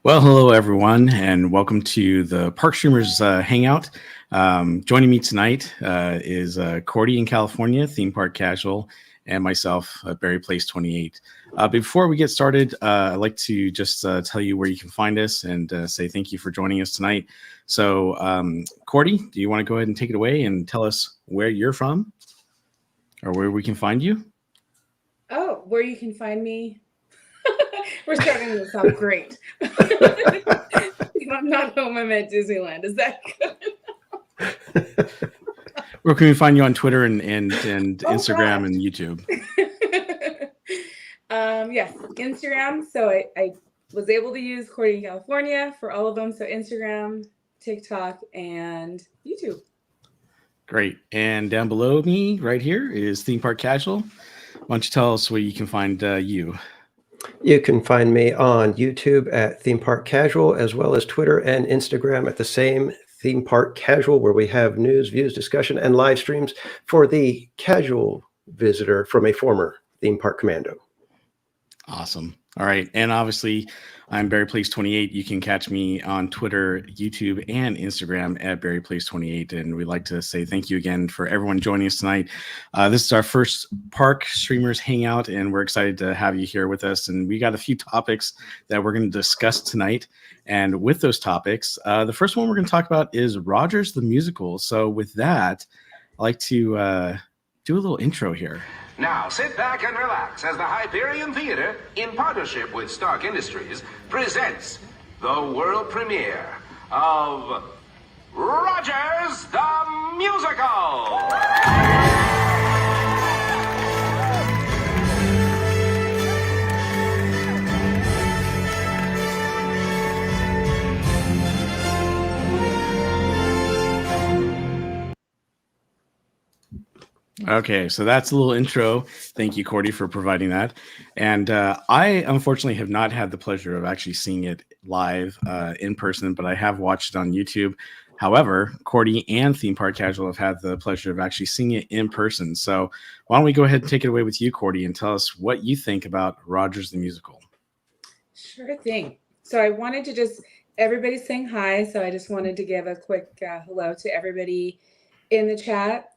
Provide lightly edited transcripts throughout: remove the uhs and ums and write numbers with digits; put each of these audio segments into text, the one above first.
Well, hello, everyone, and welcome to the Park Streamers Hangout. Joining me tonight is Cordy in California, Theme Park Casual, and myself, Barry Place 28. Before we get started, I'd like to just tell you where you can find us and say thank you for joining us tonight. So, Cordy, do you want to go ahead and take it away and tell us where you're from or where we can find you? Oh, where you can find me? We're starting this off great. I'm not home, I'm at Disneyland. Is that good? Where can we find you on Twitter and Instagram and YouTube? Yes, Instagram. So I was able to use Cordy In California for all of them. So Instagram, TikTok, and YouTube. Great. And down below me right here is Theme Park Casual. Why don't you tell us where you can find you? You can find me on YouTube at Theme Park Casual, as well as Twitter and Instagram at the same Theme Park Casual, where we have news, views, discussion, and live streams for the casual visitor from a former theme park commando. Awesome. All right. And obviously, I'm Barry Place 28. You can catch me on Twitter, YouTube, and Instagram at Barry Place 28. And we'd like to say thank you again for everyone joining us tonight. This is our first Park Streamers Hangout, and we're excited to have you here with us. And we got a few topics that we're going to discuss tonight. And with those topics, the first one we're going to talk about is Rogers the Musical. So with that, I'd like to do a little intro here. Now sit back and relax as the Hyperion Theater, in partnership with Stark Industries, presents the world premiere of Rogers the Musical. Okay, so that's a little intro. Thank you, Cordy, for providing that. And I unfortunately have not had the pleasure of actually seeing it live in person, but I have watched it on YouTube. However, Cordy and Theme Park Casual have had the pleasure of actually seeing it in person. So why don't we go ahead and take it away with you, Cordy, and tell us what you think about Rogers the Musical. Sure thing. So I wanted to just, everybody's saying hi, so I just wanted to give a quick hello to everybody in the chat.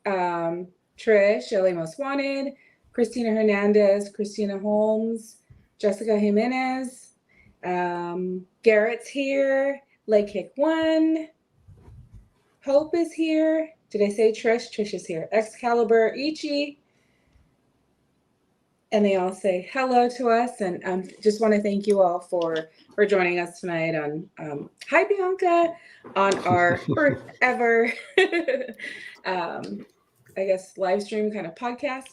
Trish, LA Most Wanted, Christina Hernandez, Christina Holmes, Jessica Jimenez, Garrett's here, Lake Kick One, Hope is here. Did I say Trish? Trish is here. Excalibur, Ichi. And they all say hello to us. And just want to thank you all for joining us tonight on Hi Bianca on our first ever I guess live stream kind of podcast.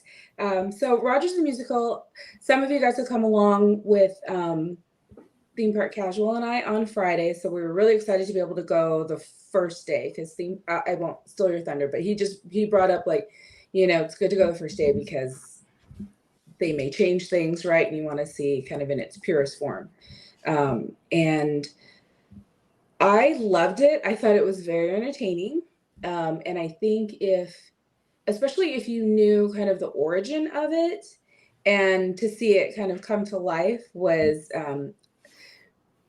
So Rogers the Musical, some of you guys have come along with Theme Park Casual and I on Friday. So we were really excited to be able to go the first day because I won't steal your thunder, but he brought up like, it's good to go the first day because they may change things, right? And you want to see kind of in its purest form. And I loved it. I thought it was very entertaining. And I think especially if you knew kind of the origin of it and to see it kind of come to life was,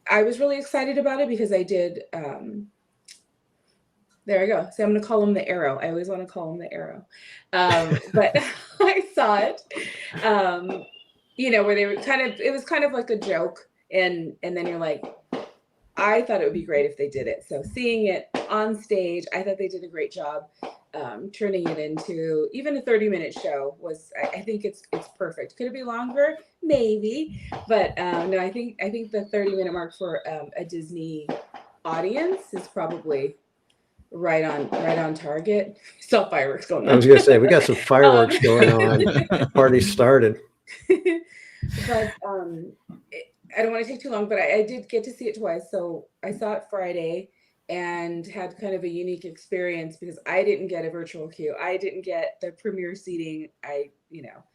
I was really excited about it because I did, there I go. So I'm going to call him the Arrow. I always want to call him the Arrow. But I saw it, where they were it was kind of like a joke. And then you're like, I thought it would be great if they did it. So seeing it on stage, I thought they did a great job. turning it into even a 30-minute show was, I think it's perfect. Could it be longer? Maybe, but no, I think the 30-minute mark for a Disney audience is probably right on target. Saw fireworks going on. I was going to say, we got some fireworks going on. Party started. But I don't want to take too long, but I did get to see it twice. So I saw it Friday and had kind of a unique experience because I didn't get a virtual queue. I didn't get the premiere seating. I,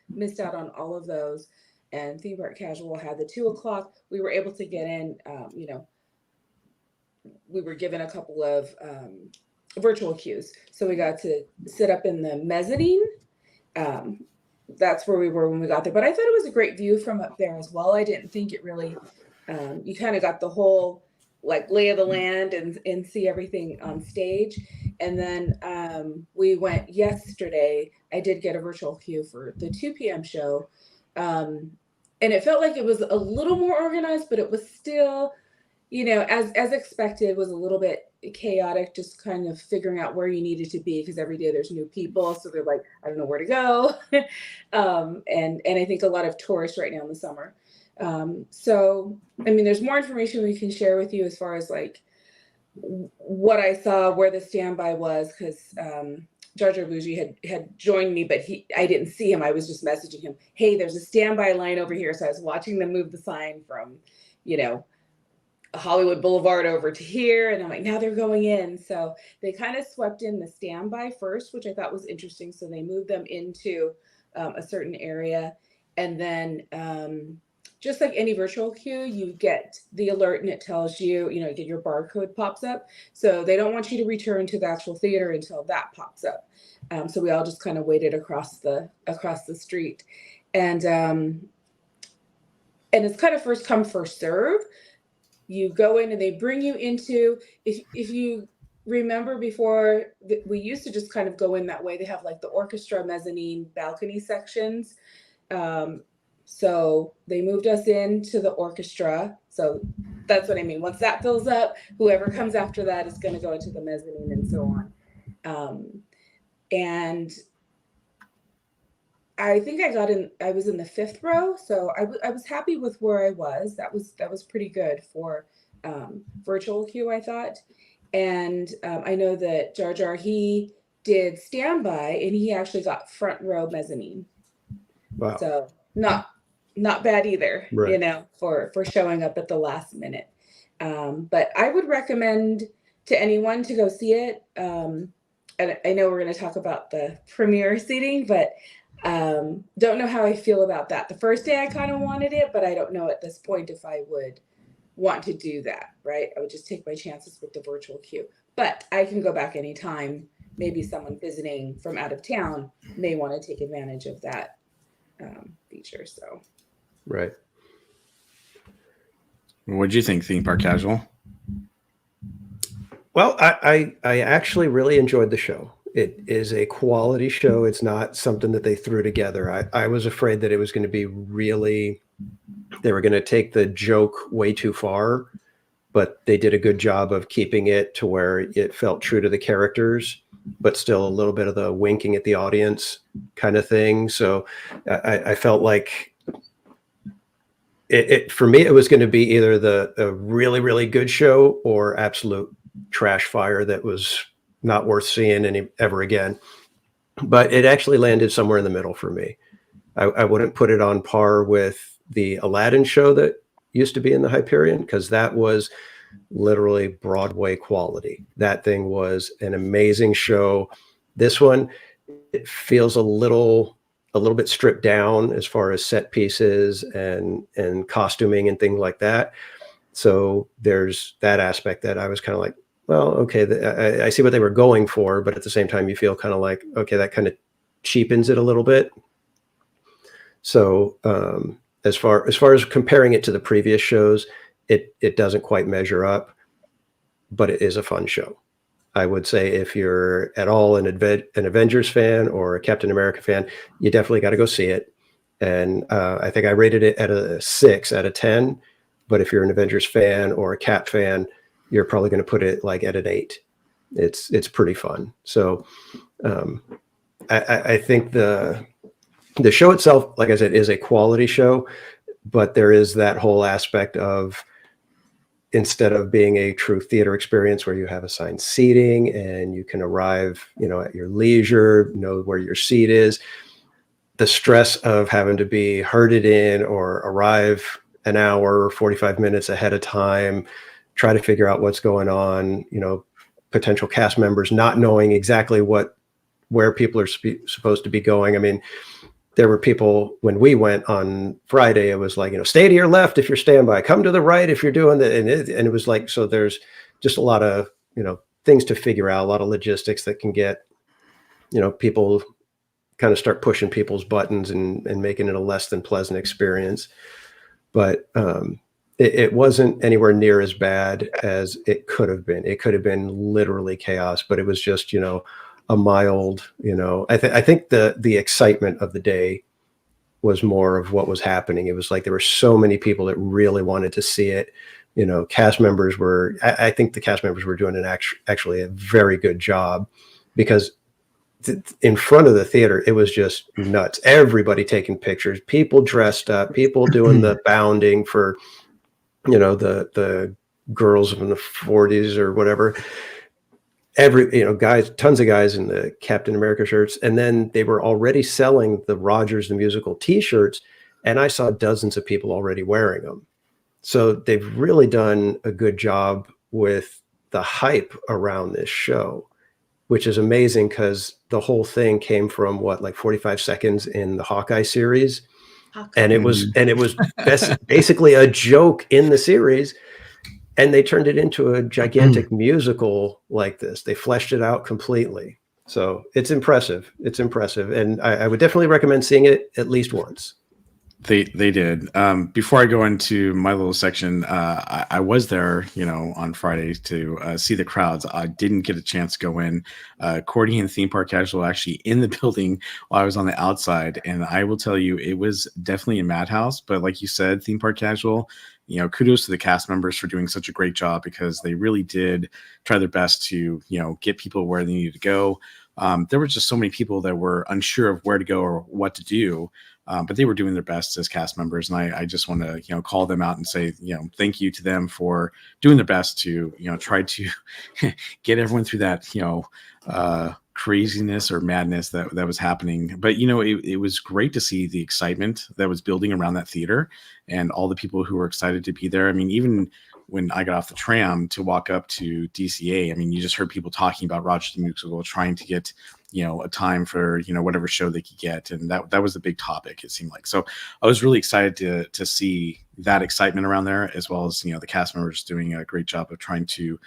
missed out on all of those. And Theme Park Casual had the 2 o'clock. We were able to get in, we were given a couple of virtual queues. So we got to sit up in the mezzanine. That's where we were when we got there. But I thought it was a great view from up there as well. I didn't think it really, you kind of got the whole like lay of the land and see everything on stage. And then we went yesterday. I did get a virtual queue for the 2 p.m. show. And it felt like it was a little more organized, but it was still, as expected, was a little bit chaotic, just kind of figuring out where you needed to be because every day there's new people. So they're like, I don't know where to go. And I think a lot of tourists right now in the summer. So, I mean, there's more information we can share with you as far as like what I saw, where the standby was, because Jar Jar Bougie had joined me, but I didn't see him. I was just messaging him, hey, there's a standby line over here. So I was watching them move the sign from, Hollywood Boulevard over to here. And I'm like, now they're going in. So they kind of swept in the standby first, which I thought was interesting. So they moved them into a certain area. And then just like any virtual queue, you get the alert and it tells you, you get your barcode pops up. So they don't want you to return to the actual theater until that pops up. So we all just kind of waited across the street. And it's kind of first come, first serve. You go in and they bring you into, if you remember before, we used to just kind of go in that way. They have like the orchestra mezzanine balcony sections. So they moved us into the orchestra. So that's what I mean. Once that fills up, whoever comes after that is going to go into the mezzanine and so on. And I think I was in the 5th row. So I was happy with where I was. That was pretty good for virtual queue, I thought. And I know that Jar Jar, he did standby and he actually got front row mezzanine. Wow. So not bad either, right. For showing up at the last minute. But I would recommend to anyone to go see it. And I know we're going to talk about the premiere seating, but don't know how I feel about that. The first day I kind of wanted it, but I don't know at this point if I would want to do that, right? I would just take my chances with the virtual queue. But I can go back anytime. Maybe someone visiting from out of town may want to take advantage of that feature. So, Right. What'd you think, Theme Park Casual? Well, I actually really enjoyed the show. It is a quality show. It's not something that they threw together. I was afraid that it was going to be they were going to take the joke way too far, but they did a good job of keeping it to where it felt true to the characters, but still a little bit of the winking at the audience kind of thing. So I felt like for me, it was going to be either a really, really good show or absolute trash fire that was not worth seeing ever again. But it actually landed somewhere in the middle for me. I wouldn't put it on par with the Aladdin show that used to be in the Hyperion, because that was literally Broadway quality. That thing was an amazing show. This one, it feels a little bit stripped down as far as set pieces and costuming and things like that. So there's that aspect that I was kind of like, well, okay, I see what they were going for, but at the same time, you feel kind of like, okay, that kind of cheapens it a little bit. So as far as comparing it to the previous shows, it doesn't quite measure up, but it is a fun show. I would say if you're at all an Avengers fan or a Captain America fan, you definitely got to go see it. And I think I rated it at a 6 out of 10. But if you're an Avengers fan or a Cap fan, you're probably going to put it like at an 8. It's pretty fun. So I think the show itself, like I said, is a quality show, but there is that whole aspect of, instead of being a true theater experience where you have assigned seating and you can arrive, at your leisure, know where your seat is, the stress of having to be herded in or arrive an hour, 45 minutes ahead of time, try to figure out what's going on, potential cast members not knowing exactly where people are supposed to be going. I mean, there were people when we went on Friday, it was like, stay to your left if you're standby, come to the right if you're doing that. And it was like, so there's just a lot of, things to figure out, a lot of logistics that can get, people kind of start pushing people's buttons and making it a less than pleasant experience. But it wasn't anywhere near as bad as it could have been. It could have been literally chaos, but it was just, a mild, I think the excitement of the day was more of what was happening. It was like there were so many people that really wanted to see it. Cast members were, I think the cast members were doing actually a very good job, because in front of the theater, it was just nuts. Everybody taking pictures, people dressed up, people doing the bounding for, the girls in the 40s or whatever. Guys, tons of guys in the Captain America shirts. And then they were already selling the Rogers the Musical t-shirts. And I saw dozens of people already wearing them. So they've really done a good job with the hype around this show, which is amazing, because the whole thing came from like 45 seconds in the Hawkeye series. And it was basically a joke in the series. And they turned it into a gigantic musical like this. They fleshed it out completely. So it's impressive. It's impressive. And I would definitely recommend seeing it at least once. They did. Before I go into my little section, I was there, on Friday to see the crowds. I didn't get a chance to go in. Cordy and Theme Park Casual actually in the building while I was on the outside. And I will tell you, it was definitely a madhouse. But like you said, Theme Park Casual, kudos to the cast members for doing such a great job, because they really did try their best to, get people where they needed to go. There were just so many people that were unsure of where to go or what to do. But they were doing their best as cast members. And I just want to, call them out and say, thank you to them for doing their best to, try to get everyone through that, craziness or madness that was happening. But, it was great to see the excitement that was building around that theater and all the people who were excited to be there. I mean, even when I got off the tram to walk up to DCA, I mean, you just heard people talking about Rogers the Musical, trying to get, a time for, whatever show they could get. And that was the big topic, it seemed like. So I was really excited to see that excitement around there, as well as, the cast members doing a great job of trying to,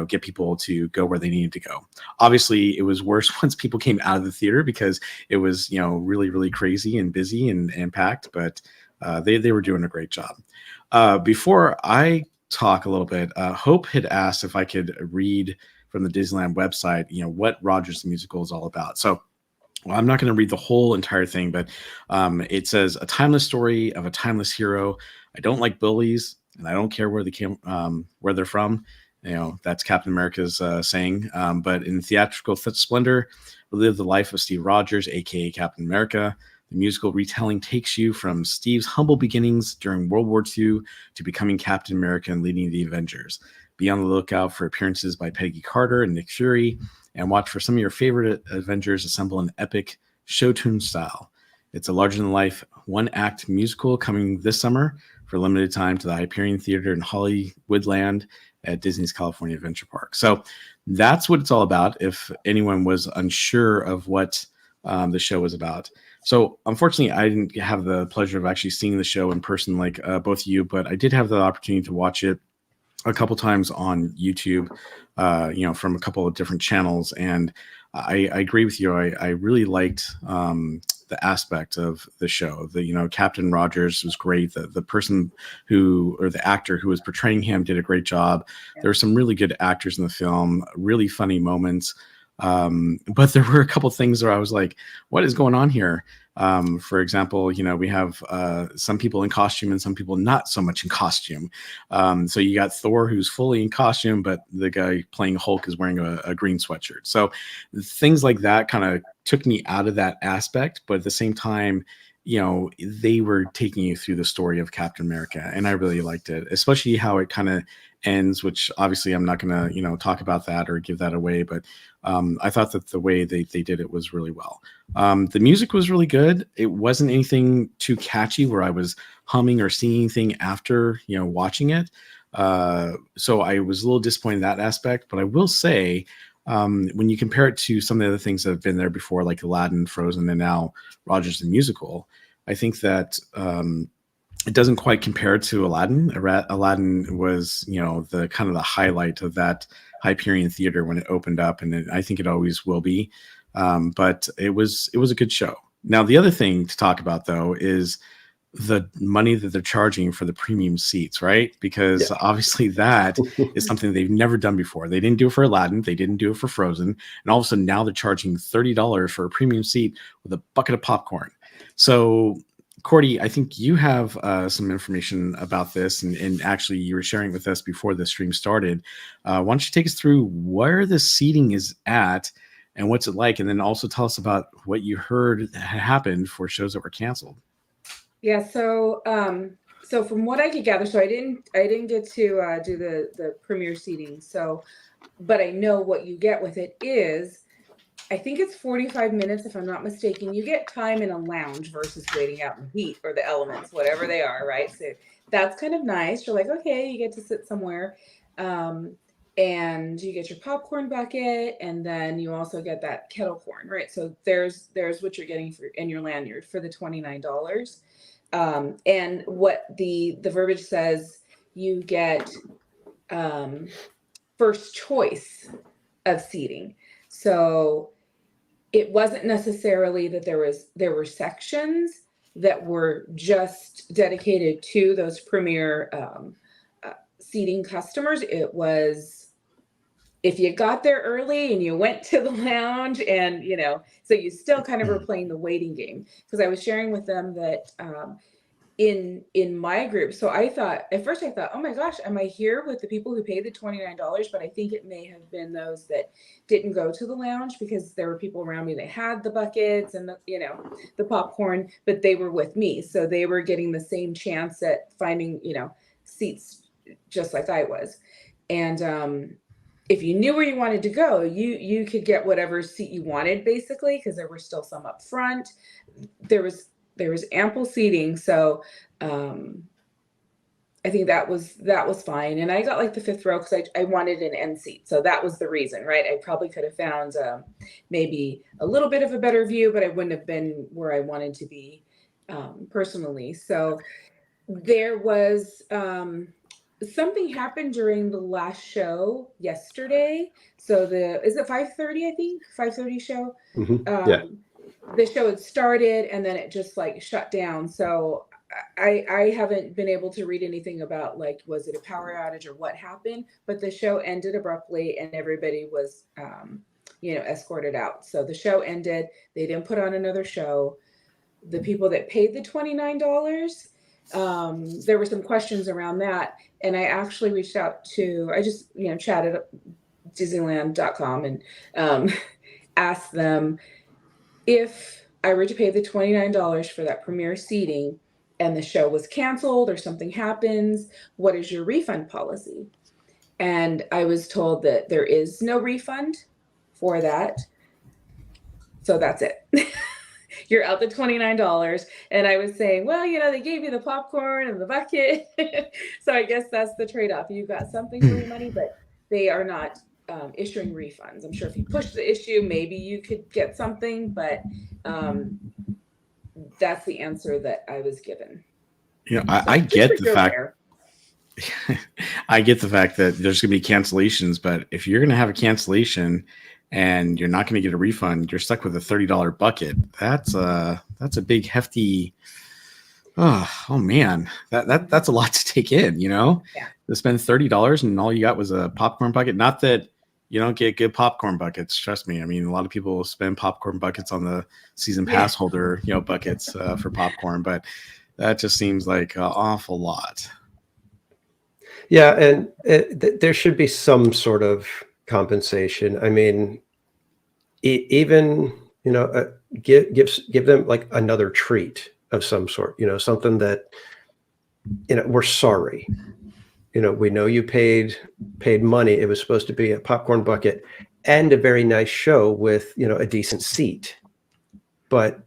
get people to go where they needed to go. Obviously, it was worse once people came out of the theater, because it was, really, really crazy and busy and packed, but they were doing a great job. Before I talk a little bit, Hope had asked if I could read from the Disneyland website, what Rogers the Musical is all about. So I'm not going to read the whole entire thing, but it says, a timeless story of a timeless hero. I don't like bullies, and I don't care where they came, where they're from. That's Captain America's saying. But in theatrical splendor, we live the life of Steve Rogers, aka Captain America. The musical retelling takes you from Steve's humble beginnings during World War II to becoming Captain America and leading the Avengers. Be on the lookout for appearances by Peggy Carter and Nick Fury, and watch for some of your favorite Avengers assemble an epic show tune style. It's a larger-than-life one-act musical coming this summer for a limited time to the Hyperion Theater in Hollywoodland at Disney's California Adventure Park. So that's what it's all about, if anyone was unsure of what the show was about. So unfortunately, I didn't have the pleasure of actually seeing the show in person like both of you, but I did have the opportunity to watch it a couple times on YouTube, from a couple of different channels. And I agree with you. I really liked the aspect of the show. Captain Rogers was great. The person or the actor who was portraying him did a great job. There were some really good actors in the film, really funny moments. But there were a couple things where I was like, what is going on here? For example, we have some people in costume and some people not so much in costume. So you got Thor, who's fully in costume, but the guy playing Hulk is wearing a green sweatshirt. So things like that kind of took me out of that aspect. But at the same time, they were taking you through the story of Captain America, and I really liked it, especially how it kind of ends, which obviously I'm not going to, talk about that or give that away, but I thought that the way they did it was really well. The music was really good. It wasn't anything too catchy where I was humming or singing anything after, watching it. So I was a little disappointed in that aspect, but I will say, when you compare it to some of the other things that have been there before, like Aladdin, Frozen, and now Rogers the Musical, I think that it doesn't quite compare to Aladdin. Aladdin was, the kind of the highlight of that Hyperion Theater when it opened up, and I think it always will be. But it was a good show. Now, the other thing to talk about, though, is the money that they're charging for the premium seats, right? Because obviously that is something they've never done before. They didn't do it for Aladdin. They didn't do it for Frozen. And all of a sudden now they're charging $30 for a premium seat with a bucket of popcorn. So, Cordy, I think you have some information about this, and actually you were sharing with us before the stream started. Why don't you take us through where the seating is at and what's it like? And then also tell us about what you heard happened for shows that were canceled. Yeah, so from what I could gather, so I didn't get to do the premiere seating. So, but I know what you get with it is, I think it's 45 minutes if I'm not mistaken. You get time in a lounge versus waiting out in heat or the elements, whatever they are, right? So that's kind of nice. You're like, okay, you get to sit somewhere, and you get your popcorn bucket, and then you also get that kettle corn, right? So there's what you're getting in your lanyard for the $29. And what the verbiage says, you get first choice of seating. So it wasn't necessarily that there were sections that were just dedicated to those premier seating customers. It was, if you got there early and you went to the lounge, and so you still kind of were playing the waiting game. Because I was sharing with them that in my group, so at first I thought, oh my gosh, am I here with the people who paid the $29? But I think it may have been those that didn't go to the lounge, because there were people around me that had the buckets and the popcorn, but they were with me, so they were getting the same chance at finding seats just like I was. And if you knew where you wanted to go, you could get whatever seat you wanted, basically, because there were still some up front. There was ample seating, so I think that was fine. And I got like the fifth row because I wanted an end seat, so that was the reason, right? I probably could have found maybe a little bit of a better view, but I wouldn't have been where I wanted to be personally. So there was something happened during the last show yesterday. So is it 5:30? I think 5:30 show. Mm-hmm. The show had started and then it just like shut down. So I haven't been able to read anything about like, was it a power outage or what happened? But the show ended abruptly and everybody was, escorted out. So the show ended. They didn't put on another show. The people that paid the $29, there were some questions around that. And I actually reached out to, I just, chatted up Disneyland.com and asked them, if I were to pay the $29 for that premiere seating and the show was canceled or something happens, what is your refund policy? And I was told that there is no refund for that. So that's it. You're out the $29. And I was saying, well, they gave you the popcorn and the bucket. So I guess that's the trade-off. You got something for your money, but they are not issuing refunds. I'm sure if you push the issue, maybe you could get something, but that's the answer that I was given. I get the fact. I get the fact that there's going to be cancellations, but if you're going to have a cancellation and you're not going to get a refund, you're stuck with a $30 bucket. That's a big hefty. Oh man, that's a lot to take in. To spend $30 and all you got was a popcorn bucket. Not that you don't get good popcorn buckets. Trust me. I mean, a lot of people spend popcorn buckets on the season pass holder, buckets for popcorn, but that just seems like an awful lot. Yeah, and there should be some sort of compensation. I mean, even give them like another treat of some sort. Something that we're sorry. We know you paid money. It was supposed to be a popcorn bucket and a very nice show with a decent seat. But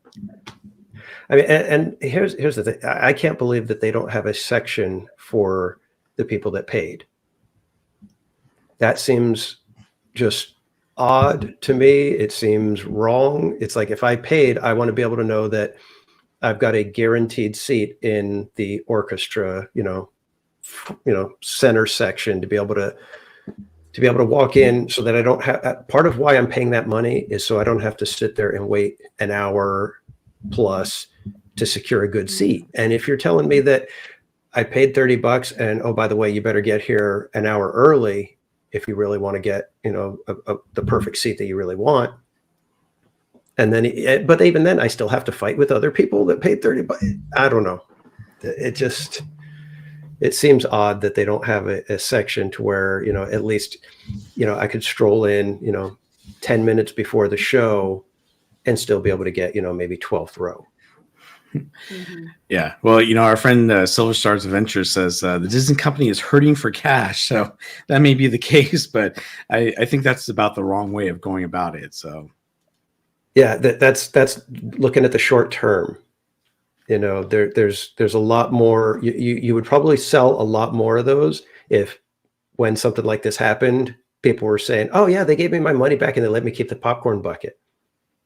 I mean, and here's the thing. I can't believe that they don't have a section for the people that paid. That seems just odd to me. It seems wrong. It's like, if I paid, I want to be able to know that I've got a guaranteed seat in the orchestra, center section, to be able to walk in, so that I don't have, part of why I'm paying that money is so I don't have to sit there and wait an hour plus to secure a good seat. And if you're telling me that I paid $30 and, oh, by the way, you better get here an hour early if you really want to get, the perfect seat that you really want. And then, but even then I still have to fight with other people that paid $30. I don't know. It seems odd that they don't have a section to where, at least, I could stroll in, 10 minutes before the show and still be able to get, maybe 12th row. Mm-hmm. Yeah. Well, our friend Silver Stars Adventures says the Disney company is hurting for cash. So that may be the case, but I think that's about the wrong way of going about it. So yeah, that's looking at the short term. There's a lot more. You would probably sell a lot more of those if, when something like this happened, people were saying, oh yeah, they gave me my money back and they let me keep the popcorn bucket.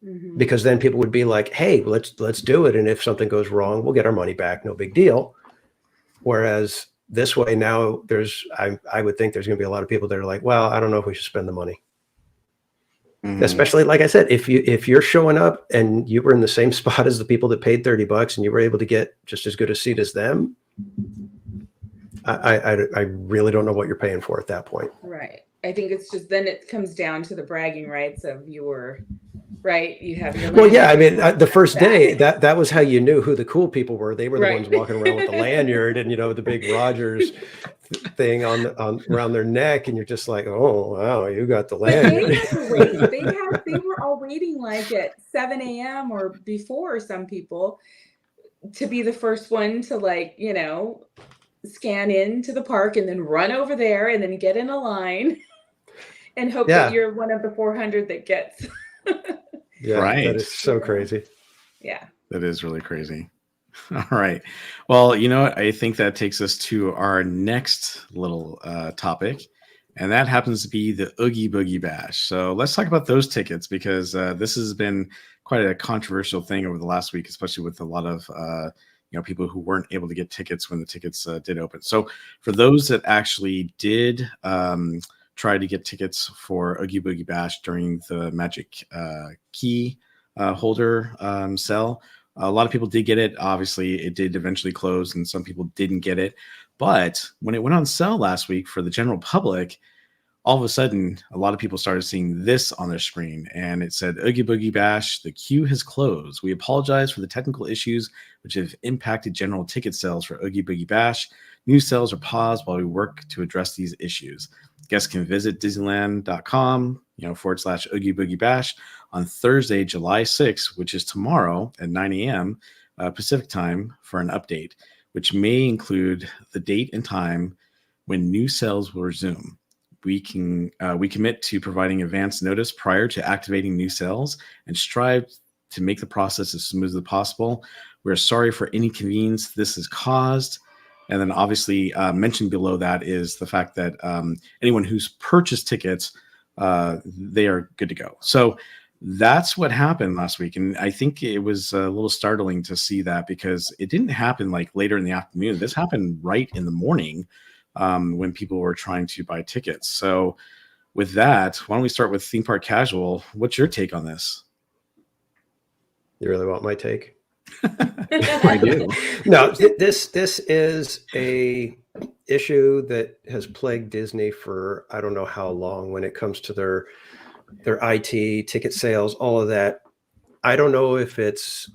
Mm-hmm. Because then people would be like, hey, let's do it. And if something goes wrong, we'll get our money back. No big deal. Whereas this way now, I would think there's going to be a lot of people that are like, well, I don't know if we should spend the money. Mm-hmm. Especially, like I said, if you're showing up and you were in the same spot as the people that paid $30 and you were able to get just as good a seat as them, I really don't know what you're paying for at that point. Right. I think it's just, then it comes down to the bragging rights of your, right? You have your, well, yeah. I mean, the first day that was how you knew who the cool people were. They were the ones walking around with the lanyard and, the big Rogers thing on around their neck. And you're just like, oh, wow, you got the lanyard. They were all waiting like at 7 a.m. or before, some people, to be the first one to scan into the park and then run over there and then get in a line and hope that you're one of the 400 that gets. Yeah, right. That is so crazy. Yeah. That is really crazy. All right. Well, I think that takes us to our next little topic, and that happens to be the Oogie Boogie Bash. So let's talk about those tickets, because this has been quite a controversial thing over the last week, especially with a lot of people who weren't able to get tickets when the tickets did open. So for those that actually did try to get tickets for Oogie Boogie Bash during the Magic Key holder sale, a lot of people did get it. Obviously, it did eventually close, and some people didn't get it. But when it went on sale last week for the general public, all of a sudden, a lot of people started seeing this on their screen, and it said, Oogie Boogie Bash, the queue has closed. We apologize for the technical issues which have impacted general ticket sales for Oogie Boogie Bash. New sales are paused while we work to address these issues. Guests can visit Disneyland.com, /Oogie Boogie Bash on Thursday, July 6th, which is tomorrow at 9 a.m. Pacific time, for an update, which may include the date and time when new sales will resume. We commit to providing advance notice prior to activating new sales and strive to make the process as smooth as possible. We're sorry for any inconvenience this has caused. And then obviously mentioned below that is the fact that anyone who's purchased tickets, they are good to go. So that's what happened last week. And I think it was a little startling to see that, because it didn't happen like later in the afternoon. This happened right in the morning when people were trying to buy tickets. So with that, why don't we start with Theme Park Casual? What's your take on this? You really want my take? I do. No, this is a issue that has plagued Disney for I don't know how long when it comes to their IT, ticket sales, all of that. I don't know if it's,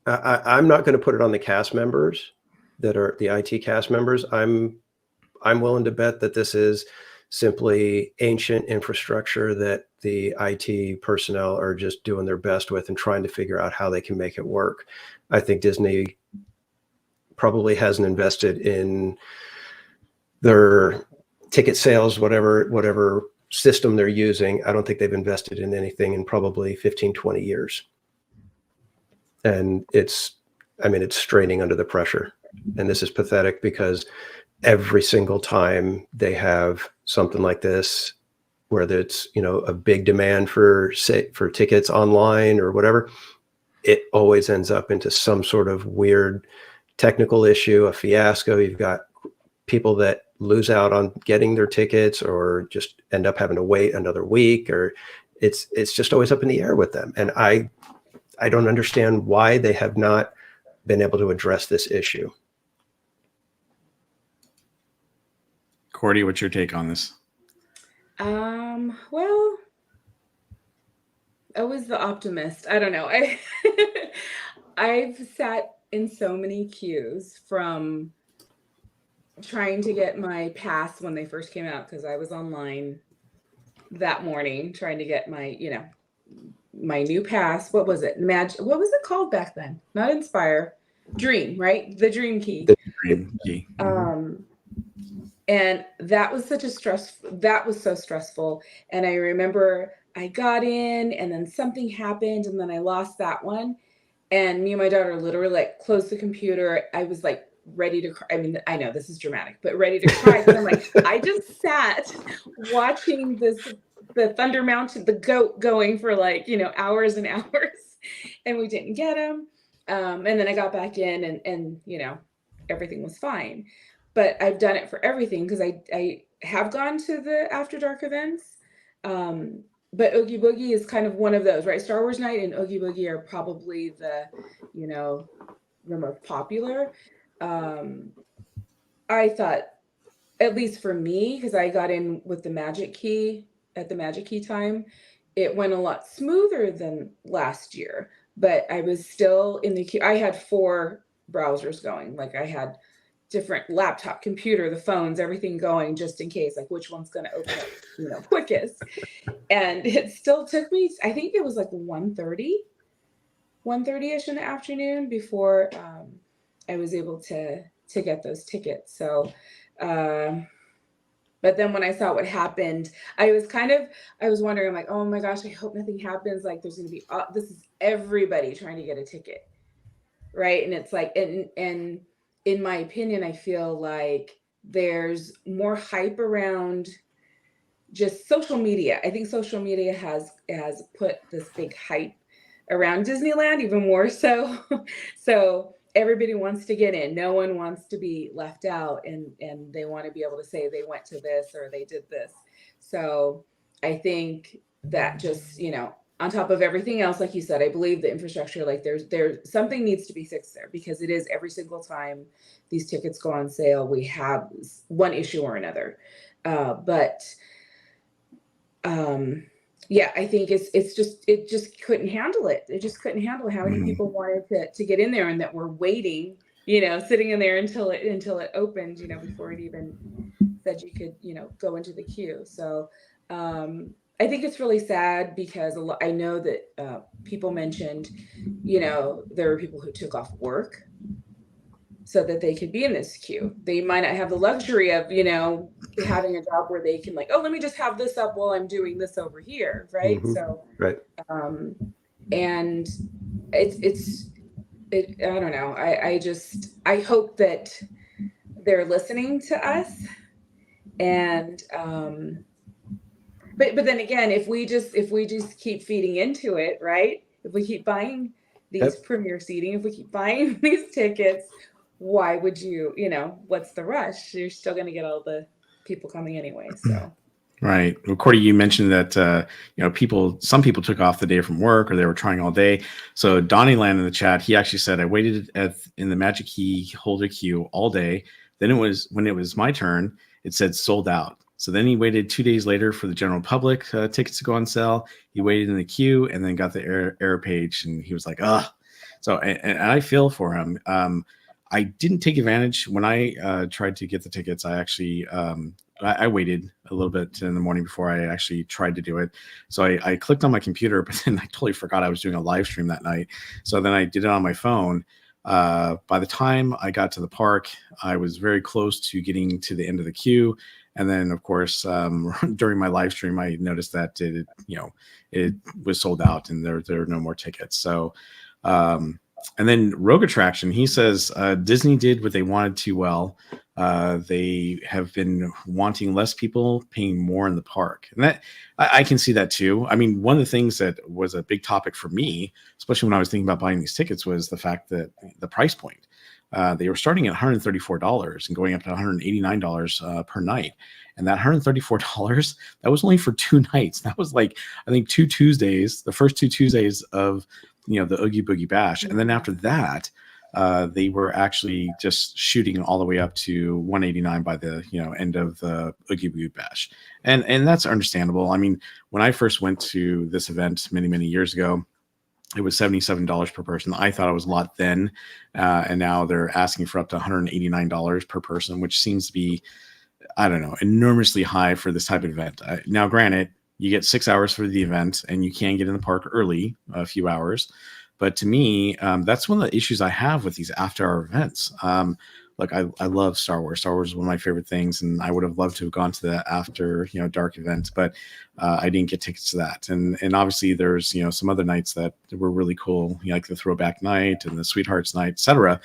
I'm not going to put it on the cast members that are the IT cast members. I'm willing to bet that this is simply ancient infrastructure that the IT personnel are just doing their best with and trying to figure out how they can make it work. I think Disney probably hasn't invested in their ticket sales, whatever system they're using. I don't think they've invested in anything in probably 15, 20 years. And it's straining under the pressure. And this is pathetic because every single time they have something like this, whether it's, a big demand for tickets online or whatever, it always ends up into some sort of weird technical issue, a fiasco. You've got people that lose out on getting their tickets or just end up having to wait another week, or it's just always up in the air with them. And I don't understand why they have not been able to address this issue. Cordy, what's your take on this? Well, I was the optimist. I don't know. I've sat in so many queues from trying to get my pass when they first came out, because I was online that morning trying to get my, my new pass. What was it? What was it called back then? Not Inspire, Dream, right? The Dream Key. The Dream Key. And that was so stressful. And I remember I got in and then something happened and then I lost that one. And me and my daughter literally closed the computer. I was ready to cry. I mean, I know this is dramatic, but ready to cry. Because I'm I just sat watching the Thunder Mountain, the goat going for hours and hours, and we didn't get him. And then I got back in and everything was fine. But I've done it for everything because I have gone to the After Dark events. But Oogie Boogie is kind of one of those, right? Star Wars Night and Oogie Boogie are probably the most popular. I thought, at least for me, because I got in with the Magic Key at the Magic Key time, it went a lot smoother than last year. But I was still in the queue. I had 4 browsers going. I had different laptop, computer, the phones, everything going just in case, which one's going to open up, quickest. And it still took me, I think it was 1:30-ish in the afternoon before I was able to get those tickets. So, but then when I saw what happened, I was wondering, I'm oh my gosh, I hope nothing happens. There's going to be, this is everybody trying to get a ticket. Right. And it's and in my opinion, I feel there's more hype around just social media. I think social media has put this big hype around Disneyland, even more so. So everybody wants to get in. No one wants to be left out, and they want to be able to say they went to this or they did this. So I think that just, on top of everything else, like you said, I believe the infrastructure, there's something needs to be fixed there, because it is every single time these tickets go on sale, we have one issue or another. Yeah, I think it just couldn't handle it. It just couldn't handle how many people wanted to get in there, and that were waiting, sitting in there until it opened, before it even said you could, go into the queue. So, I think it's really sad, because I know that people mentioned, there were people who took off work so that they could be in this queue. They might not have the luxury of, having a job where they can let me just have this up while I'm doing this over here. Right. Mm-hmm. So, right. And I don't know. I hope that they're listening to us, and, But then again, if we just keep feeding into it, right? If we keep buying these premier seating, if we keep buying these tickets, why would you? What's the rush? You're still going to get all the people coming anyway. So. Right. Well, Cordy, you mentioned that some people took off the day from work, or they were trying all day. So Donnie Land in the chat, he actually said, I waited in the Magic Key holder queue all day. Then when it was my turn, it said sold out. So then he waited 2 days later for the general public tickets to go on sale. He waited in the queue and then got the error page, and he was like, "Ugh." So and I feel for him. I didn't take advantage when I tried to get the tickets. I actually I waited a little bit in the morning before I actually tried to do it. So I clicked on my computer, but then I totally forgot I was doing a live stream that night. So then I did it on my phone. By the time I got to the park, I was very close to getting to the end of the queue. And then, of course, during my live stream, I noticed that it was sold out and there were no more tickets. So, and then Rogue Attraction, he says Disney did what they wanted too well. They have been wanting less people paying more in the park. And that I can see that too. I mean, one of the things that was a big topic for me, especially when I was thinking about buying these tickets, was the fact that the price point. They were starting at $134 and going up to $189 per night. And that $134, that was only for 2 nights. That was like, I think 2 Tuesdays, the first 2 Tuesdays of, the Oogie Boogie Bash. And then after that, they were actually just shooting all the way up to $189 by the, end of the Oogie Boogie Bash. And that's understandable. I mean, when I first went to this event many, many years ago, it was $77 per person. I thought it was a lot then. And now they're asking for up to $189 per person, which seems to be, I don't know, enormously high for this type of event. Now, granted, you get 6 hours for the event and you can get in the park early, a few hours. But to me, that's one of the issues I have with these after-hour events. Look, I love Star Wars. Star Wars is one of my favorite things, and I would have loved to have gone to the after, dark event, but I didn't get tickets to that. And obviously, there's some other nights that were really cool, like the Throwback Night and the Sweethearts Night, etc.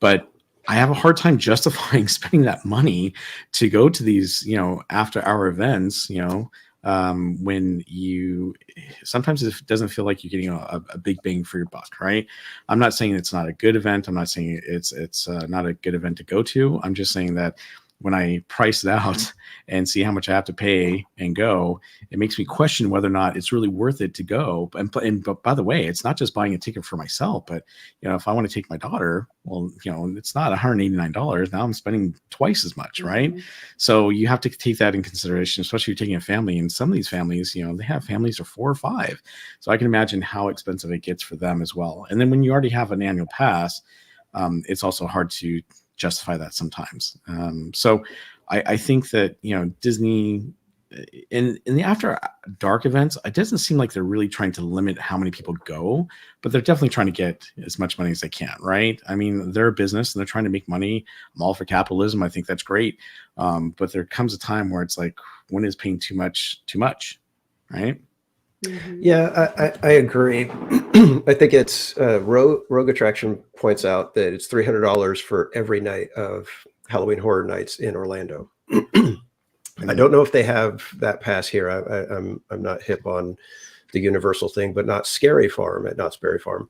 But I have a hard time justifying spending that money to go to these, after-hour events, when sometimes it doesn't feel like you're getting a big bang for your buck, right? I'm not saying it's not a good event. I'm not saying it's not a good event to go to. I'm just saying that when I price it out and see how much I have to pay and go, it makes me question whether or not it's really worth it to go. But by the way, it's not just buying a ticket for myself, but if I want to take my daughter, well, it's not $189. Now I'm spending twice as much, right? Mm-hmm. So you have to take that in consideration, especially if you're taking a family. And some of these families, they have families of 4 or 5. So I can imagine how expensive it gets for them as well. And then when you already have an annual pass, it's also hard to justify that sometimes. So I think that, Disney in the after dark events, it doesn't seem like they're really trying to limit how many people go, but they're definitely trying to get as much money as they can, right? I mean, they're a business and they're trying to make money. I'm all for capitalism. I think that's great. But there comes a time where it's like, when is paying too much, right? Mm-hmm. Yeah, I agree. I think it's Rogue Attraction points out that it's $300 for every night of Halloween Horror Nights in Orlando. I don't know if they have that pass here. I'm not hip on the Universal thing, but not Scary Farm at Knott's Berry Farm.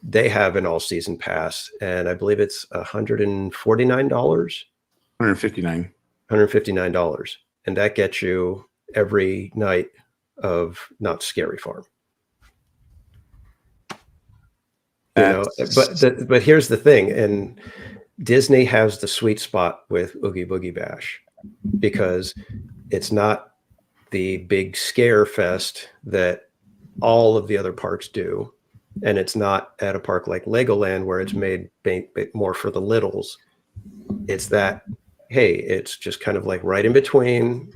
They have an all-season pass, and I believe it's $149. $159, and that gets you every night of Knott's Scary Farm. But here's the thing, and Disney has the sweet spot with Oogie Boogie Bash, because it's not the big scare fest that all of the other parks do, and it's not at a park like Legoland where it's made more for the littles. It's that, hey, it's just kind of like right in between.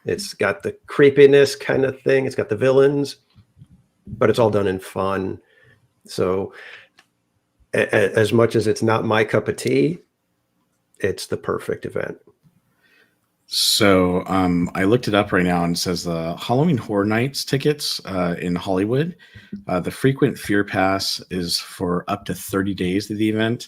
It's got the creepiness kind of thing. It's got the villains, but it's all done in fun. So as much as it's not my cup of tea, it's the perfect event. So I looked it up right now, and it says the Halloween Horror Nights tickets in Hollywood. The frequent fear pass is for up to 30 days of the event.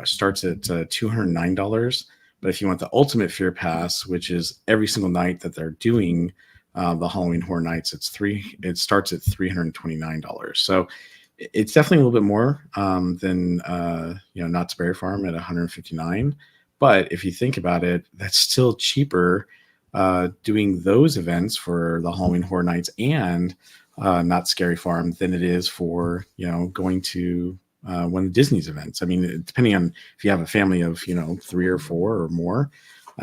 Starts at $209. But if you want the ultimate fear pass, which is every single night that they're doing the Halloween Horror Nights, it starts at $329. So it's definitely a little bit more than Knott's Berry Farm at $159. But if you think about it, that's still cheaper doing those events for the Halloween Horror Nights and Knott's Scary Farm than it is for going to one of Disney's events. I mean, depending on if you have a family of 3 or 4 or more,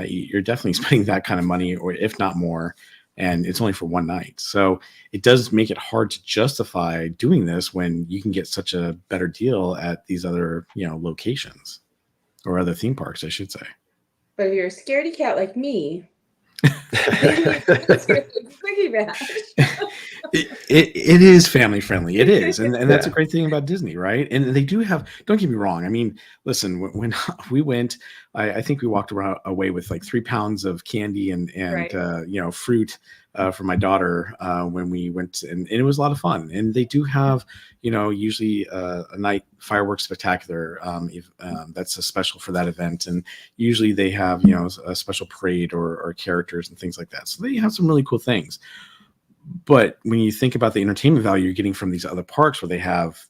you're definitely spending that kind of money, or if not more, and it's only for one night. So it does make it hard to justify doing this when you can get such a better deal at these other locations, or other theme parks, I should say. But if you're a scaredy cat like me, Oogie Bash. It is family friendly. It is, and that's a great thing about Disney, right? And they do have. Don't get me wrong. I mean, listen, when we went, I think we walked away with like 3 pounds of candy and Right. Fruit for my daughter when we went, and it was a lot of fun. And they do have usually a night fireworks spectacular. That's a special for that event, and usually they have a special parade or characters and things like that. So they have some really cool things. But when you think about the entertainment value you're getting from these other parks where they have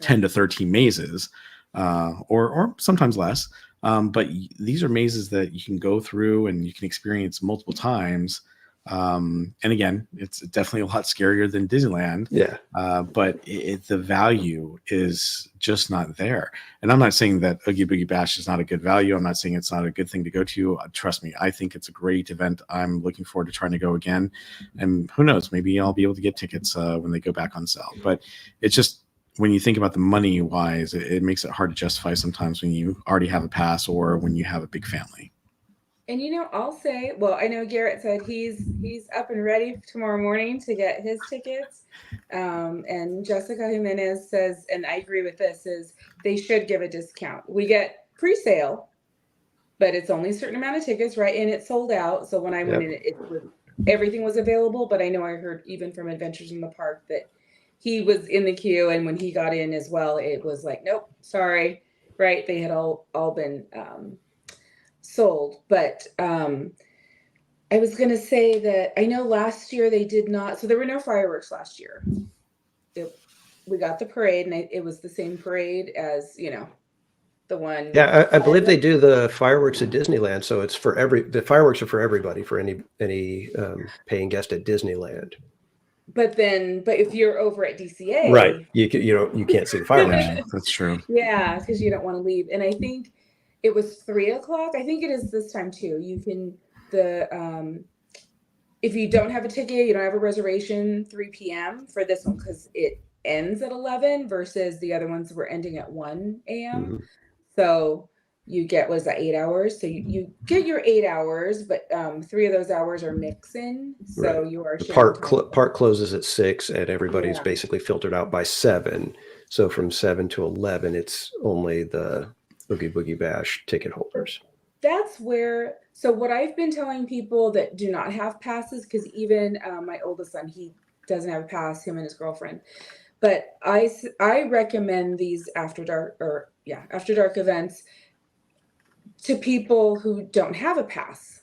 10 to 13 mazes, or sometimes less, but these are mazes that you can go through and you can experience multiple times. And again, it's definitely a lot scarier than Disneyland. Yeah. But the value is just not there. And I'm not saying that Oogie Boogie Bash is not a good value. I'm not saying it's not a good thing to go to. Trust me, I think it's a great event. I'm looking forward to trying to go again. And who knows, maybe I'll be able to get tickets when they go back on sale. But it's just, when you think about the money wise, it makes it hard to justify sometimes when you already have a pass or when you have a big family. And I'll say, well, I know Garrett said he's up and ready tomorrow morning to get his tickets. And Jessica Jimenez says, and I agree with this, is they should give a discount. We get pre-sale, but it's only a certain amount of tickets, right? And it's sold out. So when I went in, everything was available. But I know I heard even from Adventures in the Park that he was in the queue, and when he got in as well, it was like, nope, sorry, right? They had all been sold. But I was going to say that I know last year they did not, so there were no fireworks last year. We got the parade, and it was the same parade as the one. Yeah, I believe they do the fireworks at Disneyland, so it's the fireworks are for everybody, for any paying guest at Disneyland. But if you're over at DCA, right, you can't see the fireworks. That's true. Yeah, because you don't want to leave. And I think it was 3:00. I think it is this time too. You can if you don't have a ticket, you don't have a reservation, 3 p.m. for this one, because it ends at 11 versus the other ones were ending at 1 a.m. Mm-hmm. So you get, 8 hours? So you get your 8 hours, but 3 of those hours are mixing. So you are park closes at 6, and everybody's basically filtered out by 7. So from 7 to 11, it's only the Oogie Boogie Bash ticket holders. That's where, so what I've been telling people that do not have passes, because even my oldest son, he doesn't have a pass, him and his girlfriend. But I recommend these after dark events to people who don't have a pass,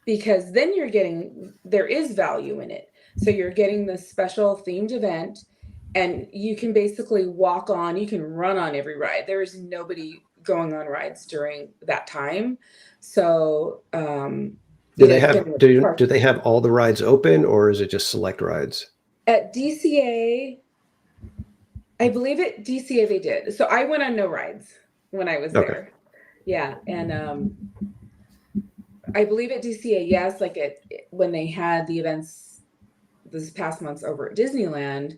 because then there is value in it. So you're getting this special themed event, and you can basically walk on, you can run on every ride. There is nobody going on rides during that time. So do they have all the rides open, or is it just select rides? At DCA, I believe at DCA they did. So I went on no rides when I was there. Yeah. And I believe at DCA, yes, like when they had the events this past months over at Disneyland,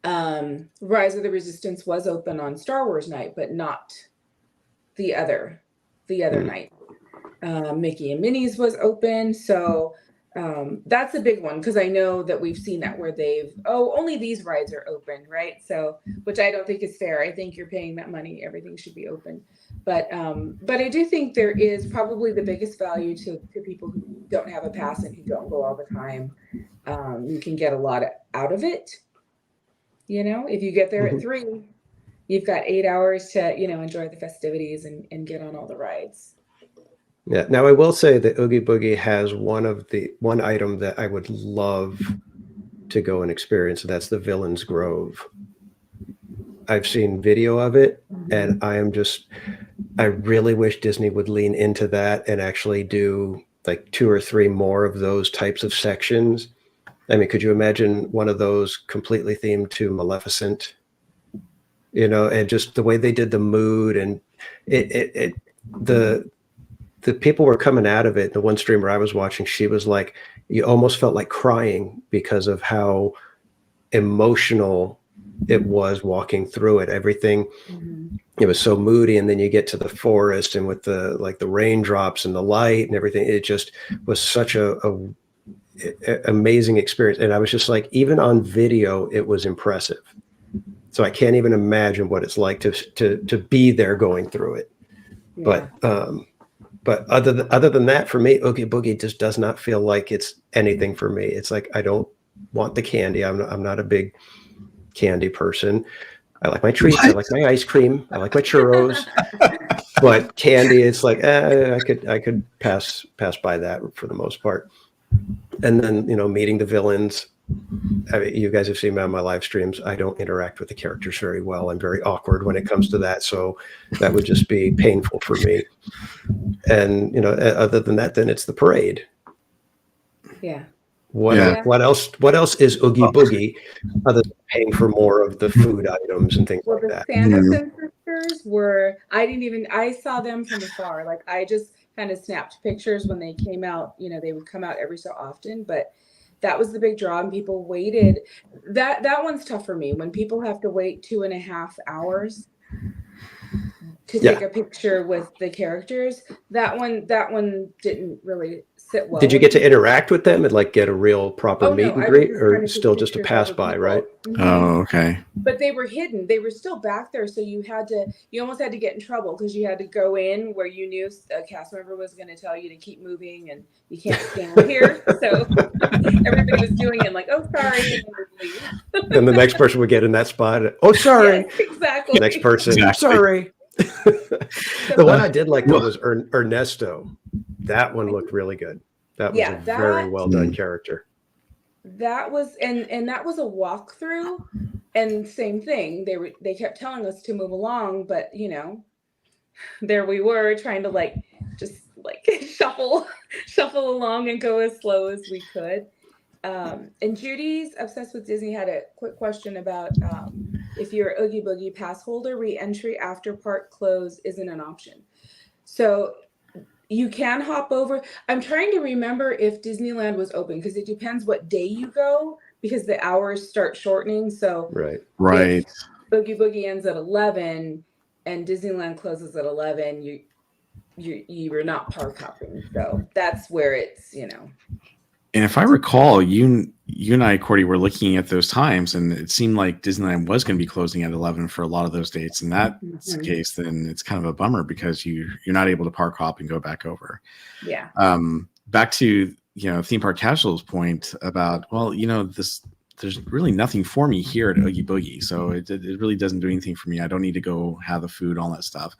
Rise of the Resistance was open on Star Wars night, but not the other night. Mickey and Minnie's was open. So that's a big one, because I know that we've seen that where only these rides are open, right? So, which I don't think is fair. I think you're paying that money, everything should be open. But I do think there is probably the biggest value to people who don't have a pass and who don't go all the time. You can get a lot out of it. If you get there at 3, you've got 8 hours to, enjoy the festivities and get on all the rides. Yeah. Now I will say that Oogie Boogie has one item that I would love to go and experience. And that's the Villain's Grove. I've seen video of it, and I really wish Disney would lean into that and actually do like 2 or 3 more of those types of sections. I mean, could you imagine one of those completely themed to Maleficent? you know, and just the way they did the mood, and the people were coming out of it. The one streamer I was watching, she was like, you almost felt like crying because of how emotional it was walking through it. Everything, it was so moody, and then you get to the forest, and with the raindrops and the light and everything, it just was such a amazing experience. And I was just like, even on video, it was impressive. So I can't even imagine what it's like to be there going through it. Yeah. But other than that, for me, Oogie Boogie just does not feel like it's anything for me. It's like, I don't want the candy. I'm not a big candy person. I like my treats. I like my ice cream. I like my churros. But candy, it's like, I could pass by that for the most part. And then, you know, meeting the villains. I mean, you guys have seen me on my live streams. I don't interact with the characters very well. I'm very awkward when it comes to that. So that would just be painful for me. And, you know, other than that, then it's the parade. Yeah. What else is Oogie Boogie other than paying for more of the food items and things like that? The Sanderson sisters were, I saw them from afar. Like, I just kind of snapped pictures when they came out. You know, they would come out every so often, but that was the big draw, and people waited. That one's tough for me, when people have to wait 2.5 hours to take a picture with the characters. That one didn't really sit well. Did you get to interact with them and like get a real proper meet and greet, or still just a pass by, right? Oh, okay. But they were hidden. They were still back there, so you almost had to get in trouble, because you had to go in where you knew a cast member was going to tell you to keep moving and you can't stand here. So everybody was doing it like, oh, sorry. And the next person would get in that spot. Oh, sorry. Yes, exactly. Next person. Exactly. Sorry. The one I did like was Ernesto. That one looked really good. That was a very well done character. That was and that was a walkthrough, and same thing. They kept telling us to move along, but you know, there we were trying to just shuffle along and go as slow as we could. And Judy's Obsessed with Disney had a quick question about if you're an Oogie Boogie pass holder, re-entry after park close isn't an option. So you can hop over. I'm trying to remember if Disneyland was open, because it depends what day you go, because the hours start shortening. So right. Oogie Boogie ends at 11 and Disneyland closes at 11. You were not park hopping. So that's where it's, you know. And if I recall, you and I, Cordy, were looking at those times, and it seemed like Disneyland was going to be closing at 11 for a lot of those dates. And that's the case, then it's kind of a bummer, because you're not able to park hop and go back over. Yeah. Back to, you know, Theme Park Casual's point about, well, you know, there's really nothing for me here at Oogie Boogie. So it really doesn't do anything for me. I don't need to go have the food, all that stuff.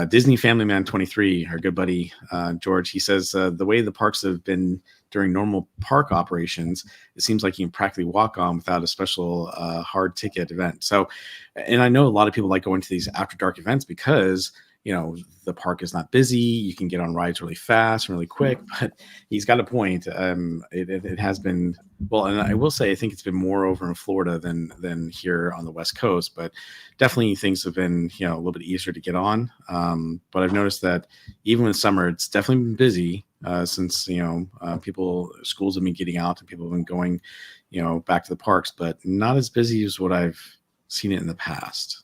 Disney Family Man 23, our good buddy, George, he says, the way the parks have been during normal park operations, it seems like you can practically walk on without a special hard ticket event. So, and I know a lot of people like going to these after dark events because, you know, the park is not busy. You can get on rides really fast and really quick, but he's got a point. It has been, well, and I will say, I think it's been more over in Florida than here on the West Coast, but definitely things have been, you know, a little bit easier to get on. But I've noticed that even in summer, it's definitely been busy since, you know, schools have been getting out and people have been going, you know, back to the parks, but not as busy as what I've seen it in the past.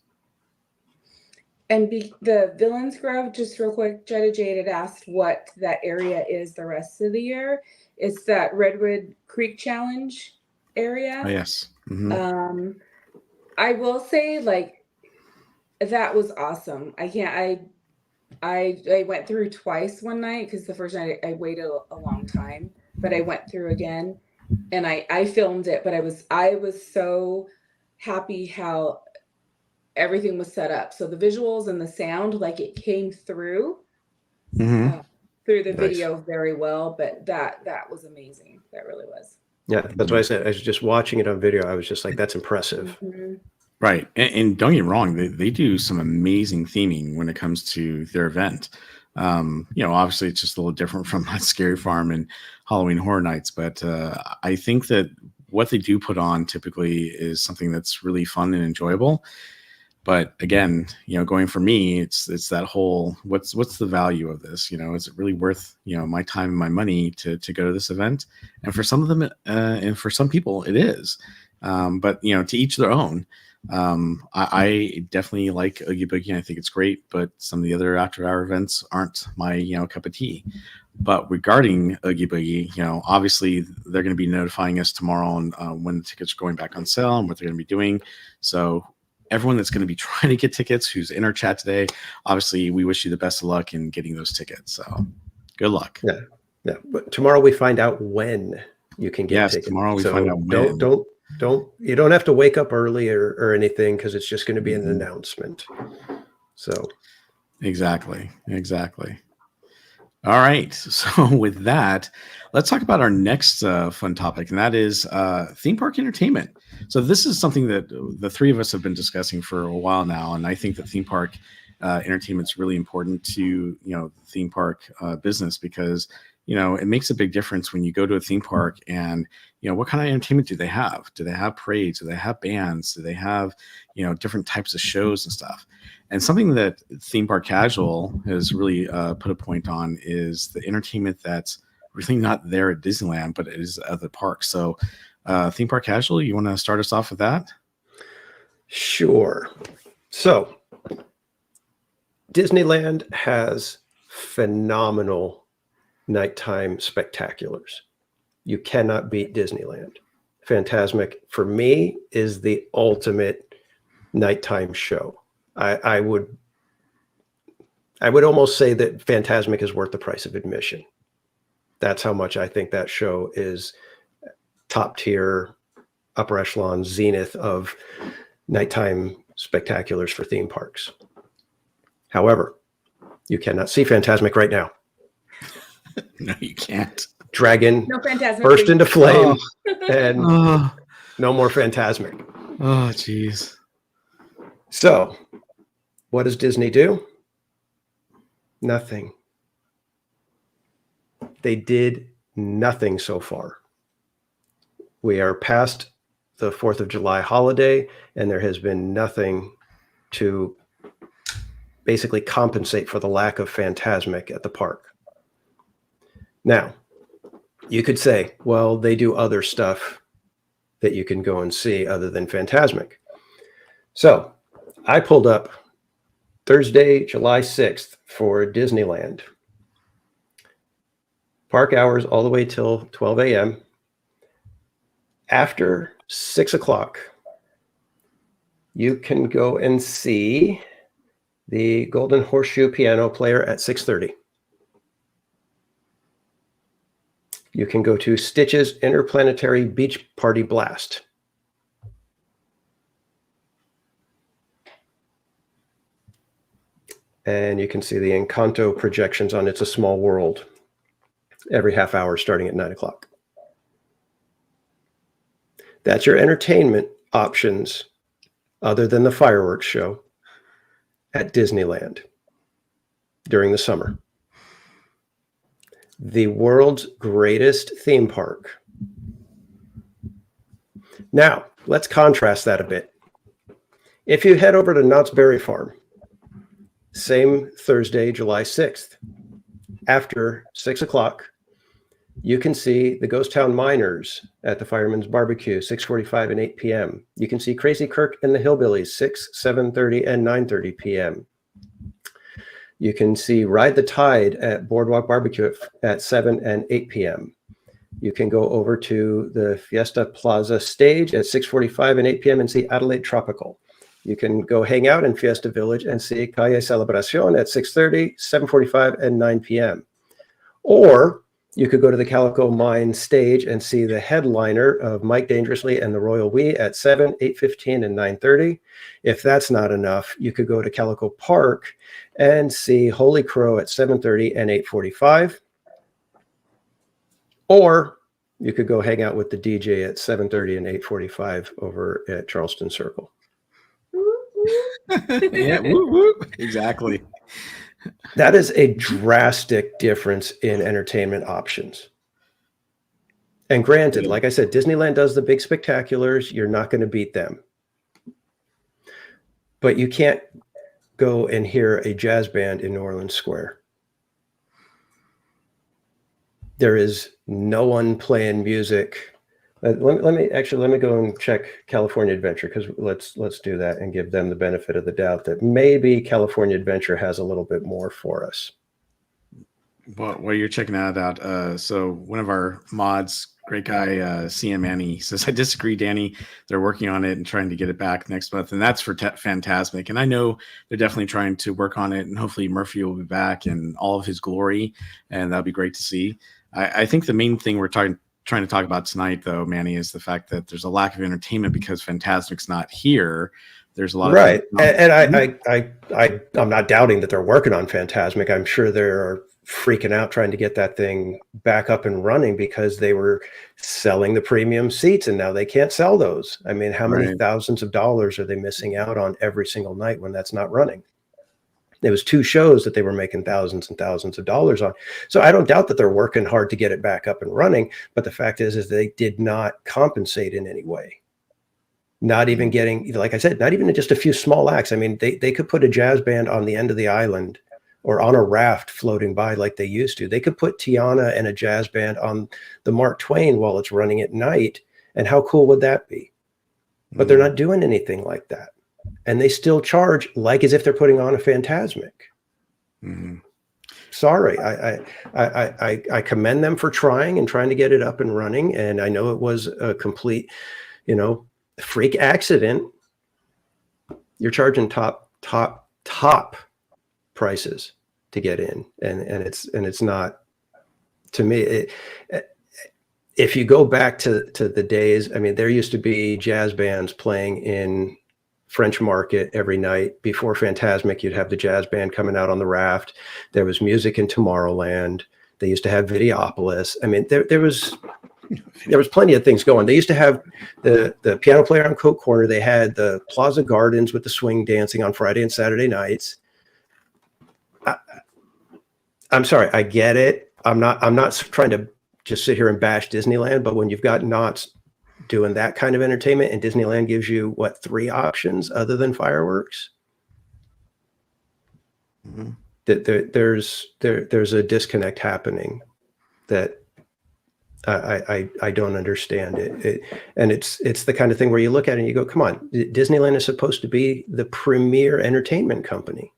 And the Villains Grove, just real quick, Jetta Jade had asked what that area is the rest of the year. It's that Redwood Creek Challenge area. Oh, yes. Mm-hmm. I will say, like, that was awesome. I went through twice one night, because the first night I waited a long time, but I went through again, and I filmed it. But I was so happy how everything was set up. So the visuals and the sound, like, it came through the video very well. But that was amazing. That really was. Yeah, that's why I said, I was just watching it on video. I was just like, that's impressive. Mm-hmm. Right. And don't get me wrong, they do some amazing theming when it comes to their event. You know, obviously it's just a little different from Scary Farm and Halloween Horror Nights, but I think that what they do put on typically is something that's really fun and enjoyable. But again, going for me, it's that whole what's the value of this? Is it really worth my time and my money to go to this event? And for some of them, and for some people, it is. But to each their own. I definitely like Oogie Boogie, and I think it's great. But some of the other after-hour events aren't my cup of tea. But regarding Oogie Boogie, obviously they're going to be notifying us tomorrow on when the tickets are going back on sale and what they're going to be doing. So everyone that's going to be trying to get tickets, who's in our chat today, obviously we wish you the best of luck in getting those tickets. So good luck. Yeah. But tomorrow we find out when you can get tickets. Tomorrow we find out when. You don't have to wake up early or anything, because it's just going to be an announcement. So exactly. All right. So with that, let's talk about our next fun topic, and that is theme park entertainment. So this is something that the three of us have been discussing for a while now, and I think that theme park entertainment is really important to the theme park business, because it makes a big difference when you go to a theme park and what kind of entertainment do they have? Do they have parades? Do they have bands? Do they have different types of shows and stuff? And something that Theme Park Casual has really put a point on is the entertainment that's really not there at Disneyland, but it is at the park. So Theme Park Casual, you want to start us off with that? Sure. So Disneyland has phenomenal nighttime spectaculars. You cannot beat Disneyland. Fantasmic, for me, is the ultimate nighttime show. I would almost say that Fantasmic is worth the price of admission. That's how much I think that show is top tier, upper echelon, zenith of nighttime spectaculars for theme parks. However, you cannot see Fantasmic right now. No, you can't. Dragon No Fantasmic. burst into flame, and no more Fantasmic. Oh, jeez. So, what does Disney do? Nothing. They did nothing so far. We are past the 4th of July holiday, and there has been nothing to basically compensate for the lack of Fantasmic at the park. Now, you could say, well, they do other stuff that you can go and see other than Fantasmic. So I pulled up Thursday, July 6th for Disneyland. Park hours all the way till 12 a.m. After 6 o'clock, you can go and see the Golden Horseshoe Piano Player at 6:30. You can go to Stitch's Interplanetary Beach Party Blast. And you can see the Encanto projections on It's a Small World every half hour starting at 9 o'clock. That's your entertainment options other than the fireworks show at Disneyland during the summer. The world's greatest theme park. Now, let's contrast that a bit. If you head over to Knott's Berry Farm, same Thursday, July 6th, after 6 o'clock, you can see the Ghost Town Miners at the Fireman's Barbecue, 6:45 and 8 p.m. You can see Crazy Kirk and the Hillbillies, 6, 7:30, and 9:30 p.m. You can see Ride the Tide at Boardwalk Barbecue at 7 and 8 p.m. You can go over to the Fiesta Plaza stage at 6:45 and 8 p.m. and see Adelaide Tropical. You can go hang out in Fiesta Village and see Calle Celebracion at 6:30, 7:45, and 9 p.m. Or you could go to the Calico Mine stage and see the headliner of Mike Dangerously and the Royal We at 7, 8:15, and 9:30. If that's not enough, you could go to Calico Park and see Holy Crow at 7:30 and 8:45. Or you could go hang out with the DJ at 7:30 and 8:45 over at Charleston Circle. Yeah, woo, woo. Exactly. That is a drastic difference in entertainment options. And granted, like I said, Disneyland does the big spectaculars. You're not going to beat them. but you can't go and hear a jazz band in New Orleans Square. There is no one playing music. Let me go and check California Adventure, because let's do that and give them the benefit of the doubt that maybe California Adventure has a little bit more for us. Well, while you're checking that out, so one of our mods, great guy, CM Manny, says, I disagree, Danny. They're working on it and trying to get it back next month. And that's for Phantasmic. And I know they're definitely trying to work on it. And hopefully Murphy will be back in all of his glory. And that'll be great to see. I think the main thing we're trying to talk about tonight, though, Manny, is the fact that there's a lack of entertainment because Phantasmic's not here. There's a lot of right. And I'm not doubting that they're working on Phantasmic. I'm sure they're freaking out trying to get that thing back up and running because they were selling the premium seats and now they can't sell those. I mean, how many thousands of dollars are they missing out on every single night when that's not running? There was 2 shows that they were making thousands and thousands of dollars on. So I don't doubt that they're working hard to get it back up and running. But the fact is they did not compensate in any way. Not even getting, like I said, not even just a few small acts. I mean, they could put a jazz band on the end of the island or on a raft floating by like they used to. They could put Tiana and a jazz band on the Mark Twain while it's running at night. And how cool would that be? But they're not doing anything like that. And they still charge like as if they're putting on a Phantasmic. Sorry, I commend them for trying to get it up and running. And I know it was a complete, freak accident. You're charging top prices to get in, and it's not, to me. If you go back to the days, I mean, there used to be jazz bands playing in French Market every night. Before Phantasmic, you'd have the jazz band coming out on the raft. There was music in Tomorrowland. They used to have Videopolis. I mean, there was plenty of things going. They used to have the piano player on Coke Corner. They had the Plaza Gardens with the swing dancing on Friday and Saturday nights. I'm sorry, I get it. I'm not trying to just sit here and bash Disneyland, but when you've got Knott's doing that kind of entertainment and Disneyland gives you 3 options other than fireworks, there's a disconnect happening that I don't understand it. And it's the kind of thing where you look at it and you go, come on, Disneyland is supposed to be the premier entertainment company.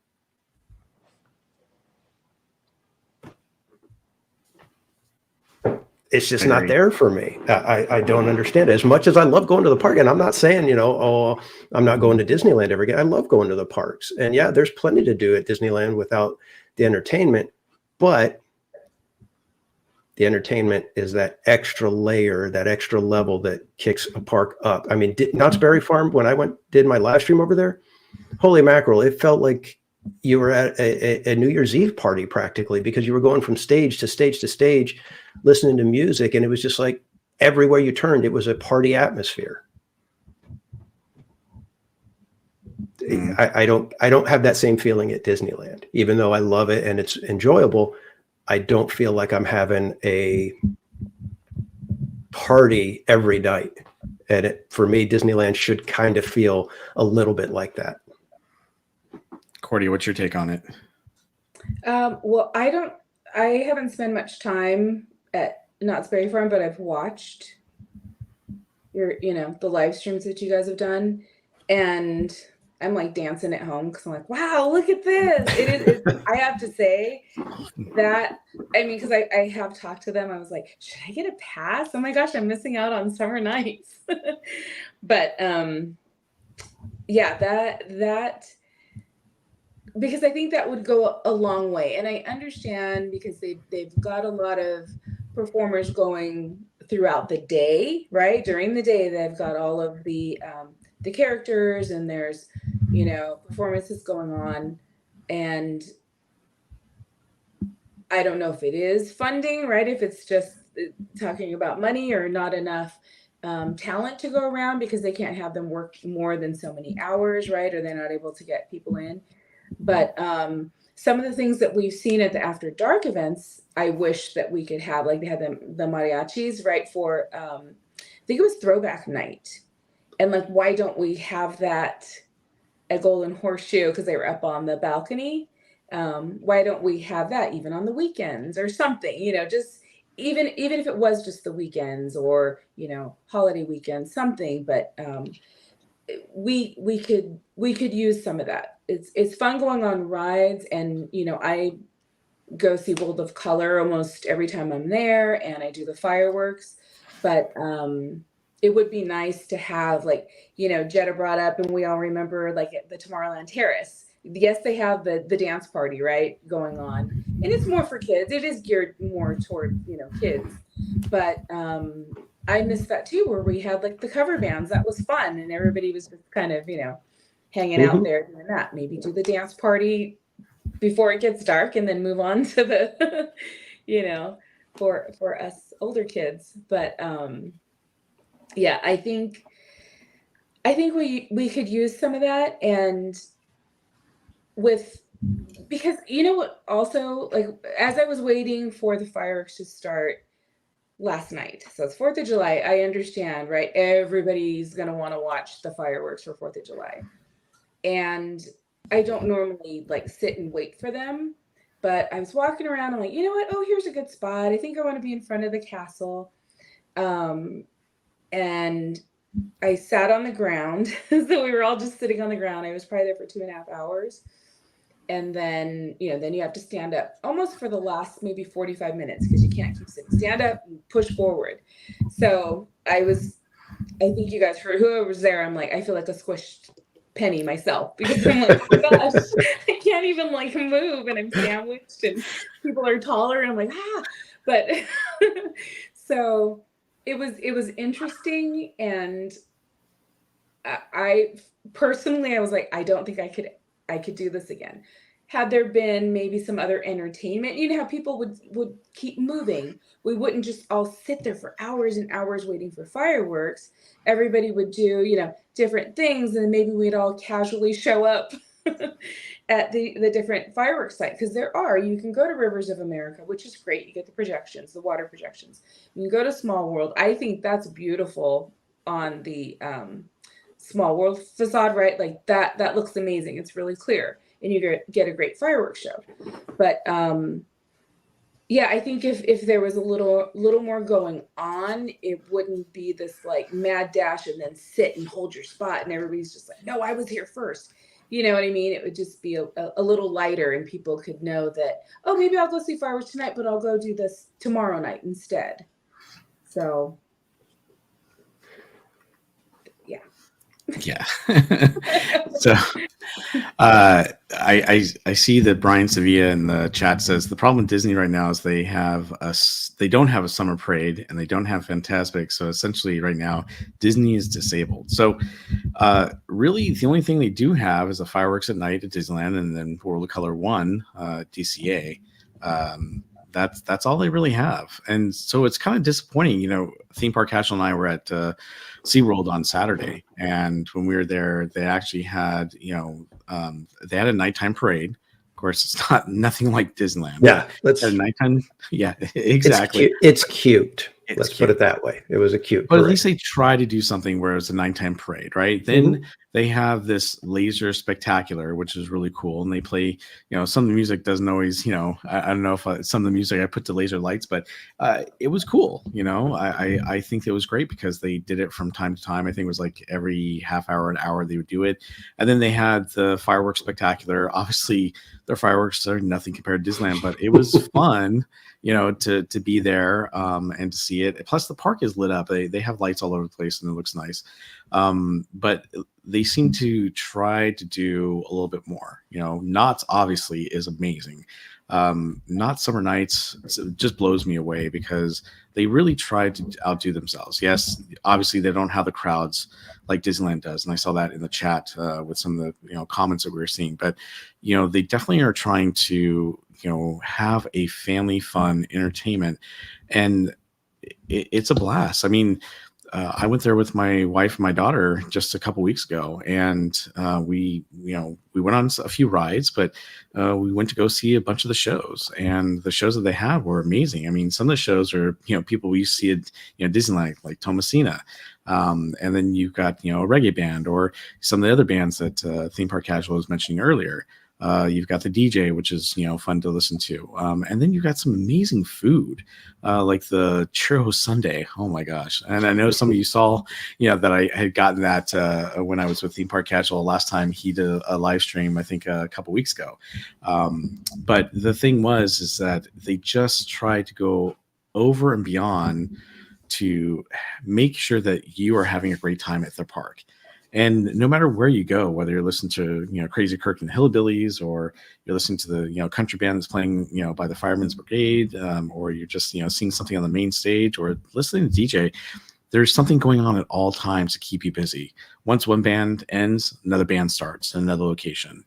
It's just not there for me. I don't understand it. As much as I love going to the park, and I'm not saying, I'm not going to Disneyland ever again. I love going to the parks. And yeah, there's plenty to do at Disneyland without the entertainment. But the entertainment is that extra layer, that extra level that kicks a park up. I mean, Knott's Berry Farm, when I did my live stream over there, holy mackerel, it felt like you were at a New Year's Eve party practically, because you were going from stage to stage to stage, listening to music. And it was just like everywhere you turned, it was a party atmosphere. I don't have that same feeling at Disneyland, even though I love it and it's enjoyable. I don't feel like I'm having a party every night. And for me, Disneyland should kind of feel a little bit like that. Cordy, what's your take on it? Well, I haven't spent much time at Knott's Berry Farm, but I've watched the live streams that you guys have done. And I'm like dancing at home because I'm like, wow, look at this. I have to say that, because I have talked to them. I was like, should I get a pass? Oh my gosh, I'm missing out on summer nights. But yeah, that because I think that would go a long way. And I understand because they've got a lot of performers going throughout the day, right? During the day, they've got all of the characters and there's, performances going on. And I don't know if it is funding, right? If it's just talking about money or not enough talent to go around because they can't have them work more than so many hours, right? Or they're not able to get people in. But some of the things that we've seen at the After Dark events, I wish that we could have, like they had the mariachis, right? For, I think it was Throwback Night. And like, why don't we have that a golden horseshoe because they were up on the balcony. Why don't we have that even on the weekends or something? Just even if it was just the weekends or holiday weekends, something. But we could use some of that. It's fun going on rides, and I go see World of Color almost every time I'm there, and I do the fireworks. But it would be nice to have, like, Jetta brought up, and we all remember, like, at the Tomorrowland Terrace. Yes, they have the dance party, right, going on, and it's more for kids. It is geared more toward kids, but I missed that too, where we had like the cover bands. That was fun, and everybody was just kind of hanging out there doing that. Maybe do the dance party before it gets dark, and then move on to the for us older kids. But yeah, I think we could use some of that. And because what, also, like, as I was waiting for the fireworks to start last night, so it's 4th of July, I understand, right? Everybody's gonna want to watch the fireworks for 4th of July, and I don't normally like sit and wait for them, but I was walking around, I'm like, you know what, oh, here's a good spot. I think I want to be in front of the castle. And I sat on the ground. So we were all just sitting on the ground. I was probably there for 2.5 hours. And then, then you have to stand up almost for the last maybe 45 minutes, because you can't keep sitting. Stand up and push forward. So I think you guys, for whoever was there, I'm like, I feel like a squished penny myself, because I'm like, oh gosh, I can't even like move, and I'm sandwiched, and people are taller, and I'm like, but so it was interesting. And I personally, I was like, I don't think I could do this again. Had there been maybe some other entertainment, how people would keep moving. We wouldn't just all sit there for hours and hours waiting for fireworks. Everybody would do, different things, and maybe we'd all casually show up at the different fireworks sites, because you can go to Rivers of America, which is great. You get the projections, the water projections. You can go to Small World. I think that's beautiful on the Small World facade, right? Like that looks amazing. It's really clear, and you get a great fireworks show. But yeah, I think if there was a little more going on, it wouldn't be this like mad dash and then sit and hold your spot, and everybody's just like, no, I was here first. You know what I mean? It would just be a little lighter, and people could know that, oh, maybe I'll go see fireworks tonight, but I'll go do this tomorrow night instead. So yeah. So I see that Brian Sevilla in the chat says the problem with Disney right now is they don't have a summer parade, and they don't have Fantastic. So essentially right now Disney is disabled. So really the only thing they do have is the fireworks at night at Disneyland, and then World of Color 1 DCA. That's all they really have. And so it's kind of disappointing. Theme Park Casual and I were at SeaWorld on Saturday, and when we were there, they actually had they had a nighttime parade. Of course, it's nothing like Disneyland. Yeah, let's at nighttime. Yeah, exactly. It's cute. Let's put it that way. It was a cute but parade. At least they try to do something where it's a nighttime parade, right? Then they have this laser spectacular, which is really cool, and they play some of the music doesn't always I don't know if some of the music I put to laser lights, but it was cool. I think it was great because they did it from time to time. I think it was like every half hour, an hour they would do it. And then they had the fireworks spectacular. Obviously their fireworks are nothing compared to Disneyland, but it was fun to be there and to see it. Plus the park is lit up. They have lights all over the place, and it looks nice. But they seem to try to do a little bit more. Knott's obviously is amazing. Not Summer Nights just blows me away because they really try to outdo themselves. Yes, obviously they don't have the crowds like Disneyland does, and I saw that in the chat with some of the comments that we were seeing. But they definitely are trying to have a family fun entertainment, and it's a blast. I mean, I went there with my wife and my daughter just a couple weeks ago, and we went on a few rides, but we went to go see a bunch of the shows, and the shows that they had were amazing. I mean, some of the shows are people we used to see at Disneyland, like Thomasina, and then you've got a reggae band or some of the other bands that Theme Park Casual was mentioning earlier. You've got the DJ, which is fun to listen to, and then you've got some amazing food, like the churro sundae. Oh my gosh! And I know some of you saw, that I had gotten that when I was with Theme Park Casual last time. He did a live stream, I think, a couple weeks ago. But the thing is that they just tried to go over and beyond to make sure that you are having a great time at their park. And no matter where you go, whether you're listening to Crazy Kirk and the Hillbillies, or you're listening to the country band that's playing by the Firemen's Brigade, or you're just seeing something on the main stage, or listening to DJ, there's something going on at all times to keep you busy. Once one band ends, another band starts in another location,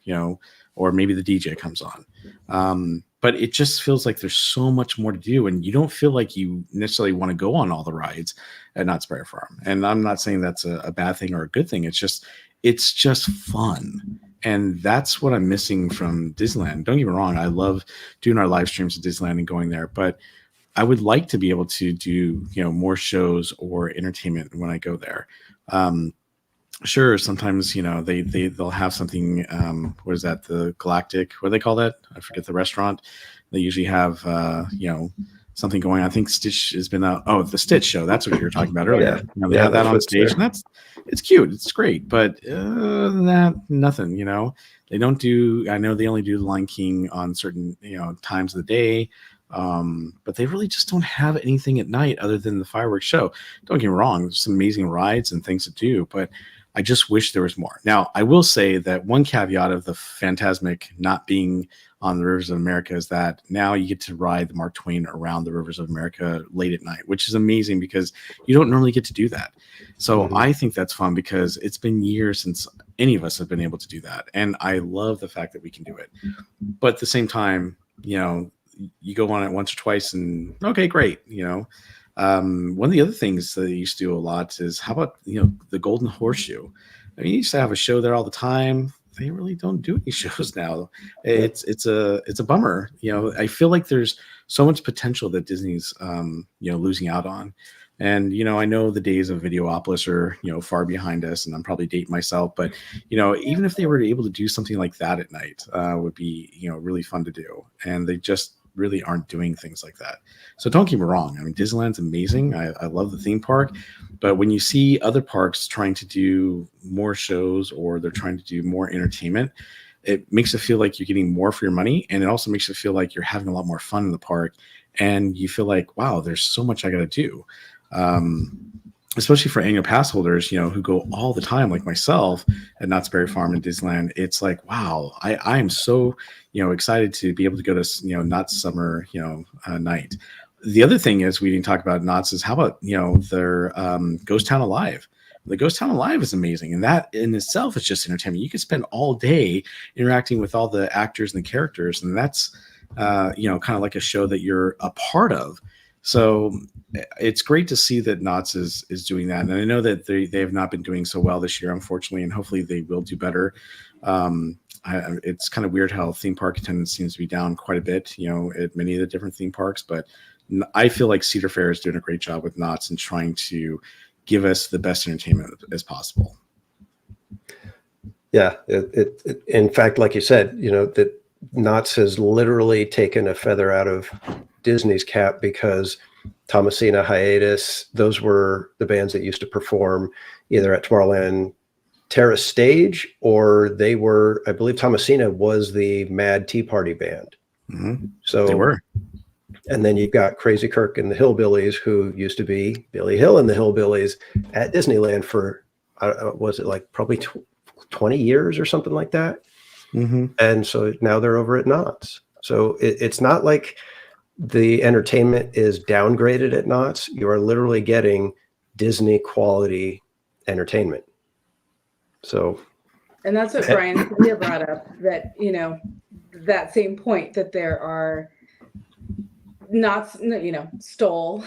or maybe the DJ comes on. But it just feels like there's so much more to do, and you don't feel like you necessarily want to go on all the rides at Knott's Berry Farm. And I'm not saying that's a bad thing or a good thing. It's just fun. And that's what I'm missing from Disneyland. Don't get me wrong. I love doing our live streams at Disneyland and going there, but I would like to be able to do, more shows or entertainment when I go there. Sure, sometimes they'll have something. What is that? The Galactic? What do they call that? I forget the restaurant. They usually have something going on. I think Stitch has been out. Oh, the Stitch show. That's what you were talking about earlier. They have that on stage, and it's cute. It's great, but other than that, nothing. They don't do. I know they only do the Lion King on certain times of the day. But they really just don't have anything at night other than the fireworks show. Don't get me wrong. There's some amazing rides and things to do, but I just wish there was more. Now, I will say that one caveat of the Fantasmic not being on the Rivers of America is that now you get to ride the Mark Twain around the Rivers of America late at night, which is amazing because you don't normally get to do that. So I think that's fun because it's been years since any of us have been able to do that. And I love the fact that we can do it. But at the same time, you go on it once or twice and okay, great. One of the other things that they used to do a lot is how about, the Golden Horseshoe? I mean, you used to have a show there all the time. They really don't do any shows now. It's a bummer. I feel like there's so much potential that Disney's, losing out on. And, I know the days of Videopolis are, far behind us, and I'm probably dating myself, but, even if they were able to do something like that at night, would be, really fun to do. And they just really aren't doing things like that. So don't get me wrong. I mean, Disneyland's amazing. I love the theme park, but when you see other parks trying to do more shows or they're trying to do more entertainment, it makes it feel like you're getting more for your money. And it also makes it feel like you're having a lot more fun in the park. And you feel like, wow, there's so much I got to do. Especially for annual pass holders, who go all the time, like myself at Knott's Berry Farm and Disneyland. It's like, wow, I am so, excited to be able to go to, Knott's Summer, night. The other thing is we didn't talk about Knott's is how about, their Ghost Town Alive. The Ghost Town Alive is amazing. And that in itself is just entertainment. You can spend all day interacting with all the actors and the characters. And that's, kind of like a show that you're a part of. So it's great to see that Knott's is doing that. And I know that they have not been doing so well this year, unfortunately, and hopefully they will do better. It's kind of weird how theme park attendance seems to be down quite a bit, at many of the different theme parks. But I feel like Cedar Fair is doing a great job with Knott's and trying to give us the best entertainment as possible. Yeah. In fact, like you said, that Knott's has literally taken a feather out of Disney's cap because Thomasina, Hiatus, those were the bands that used to perform either at Tomorrowland Terrace stage, or they were, I believe Thomasina was the Mad Tea Party band. Mm-hmm. So they were. And then you've got Crazy Kirk and the Hillbillies, who used to be Billy Hill and the Hillbillies at Disneyland for, was it like probably 20 years or something like that? Mm-hmm. And so now they're over at Knott's. So it's not like the entertainment is downgraded at Knott's. You are literally getting Disney quality entertainment. So, and that's what Brian Cynthia brought up, that, that same point that there are Knott's, stole,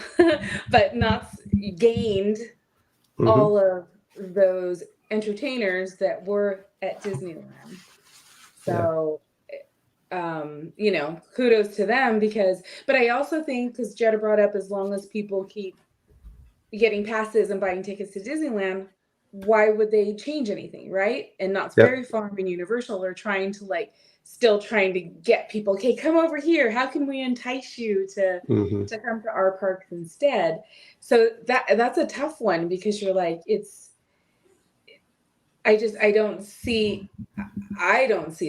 but Knott's gained all of those entertainers that were at Disneyland. So, you know, kudos to them but I also think, because Jetta brought up, as long as people keep getting passes and buying tickets to Disneyland, why would they change anything, right? And Knott's Berry Farm and Universal are still trying to get people, okay, come over here. How can we entice you to come to our parks instead? So that's a tough one, because you're like, I don't see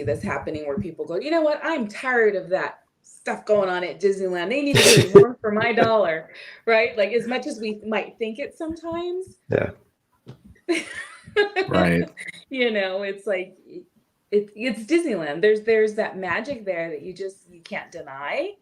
this happening where people go, you know what, I'm tired of that stuff going on at Disneyland. They need to do more for my dollar, right? Like, as much as we might think it sometimes. Yeah. Right. You know, it's like, it's Disneyland. There's that magic there that you can't deny.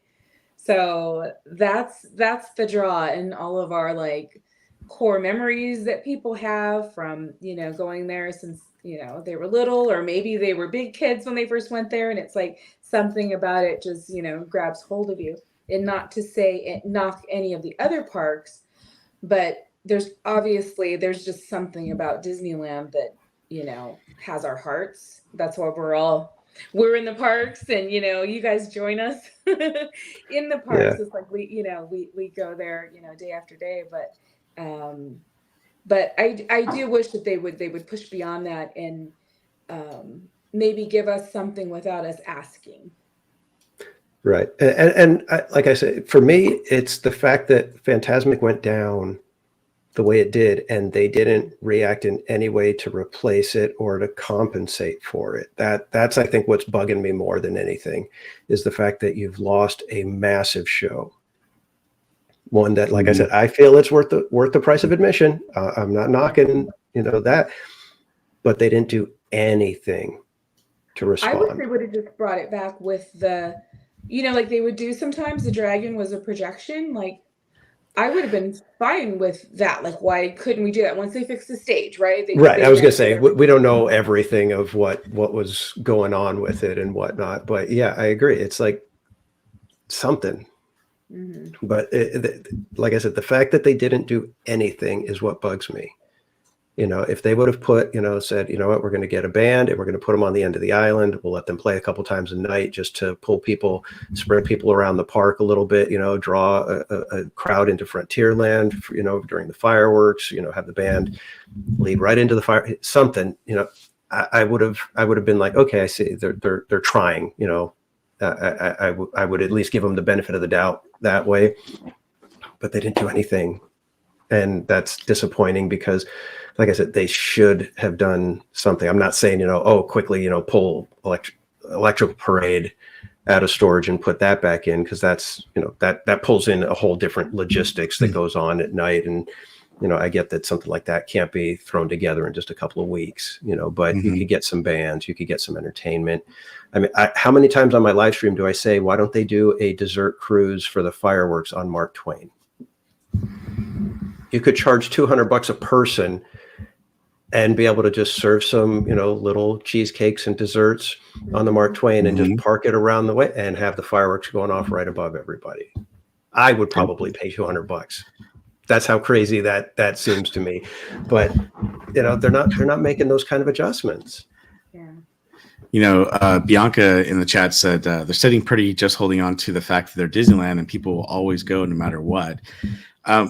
So that's the draw, and all of our like core memories that people have from, you know, going there since, you know, they were little, or maybe they were big kids when they first went there, and it's like something about it just, you know, grabs hold of you. And not to say it knock any of the other parks, but there's just something about Disneyland that, you know, has our hearts. That's why we're in the parks, and, you know, you guys join us in the parks. It's like we go there, you know, day after day, but I do wish that they would push beyond that, and maybe give us something without us asking. Right. And like I said, for me, it's the fact that Fantasmic went down the way it did, and they didn't react in any way to replace it or to compensate for it. That's, I think, what's bugging me more than anything, is the fact that you've lost a massive show. One that, like I said, I feel it's worth the price of admission. I'm not knocking, you know, that, but they didn't do anything to respond. I wish they would have just brought it back with the, you know, like they would do sometimes. The dragon was a projection. Like, I would have been fine with that. Like, why couldn't we do that once they fix the stage, right? Right. I was going to say, we don't know everything of what was going on with it and whatnot, but yeah, I agree. It's like something. But like I said, the fact that they didn't do anything is what bugs me. You know, if they would have put, you know, said, you know what, we're going to get a band and we're going to put them on the end of the island. We'll let them play a couple times a night just to pull people, spread people around the park a little bit, you know, draw a crowd into Frontierland, you know, during the fireworks, you know, have the band lead right into the fire, something, you know, I would have been like, okay, I see they're trying, you know, I would at least give them the benefit of the doubt that way, but they didn't do anything. And that's disappointing, because like I said, they should have done something. I'm not saying, you know, oh, quickly, you know, pull electrical parade out of storage and put that back in, because that's, you know, that pulls in a whole different logistics that goes on at night. And, you know, I get that something like that can't be thrown together in just a couple of weeks, you know, but you could get some bands, you could get some entertainment. I mean, how many times on my live stream do I say, why don't they do a dessert cruise for the fireworks on Mark Twain? You could charge $200 a person and be able to just serve some, you know, little cheesecakes and desserts on the Mark Twain and just park it around the way and have the fireworks going off right above everybody. I would probably pay $200. That's how crazy that seems to me. But, you know, they're not making those kind of adjustments. Yeah. You know, Bianca in the chat said they're sitting pretty, just holding on to the fact that they're Disneyland and people will always go no matter what,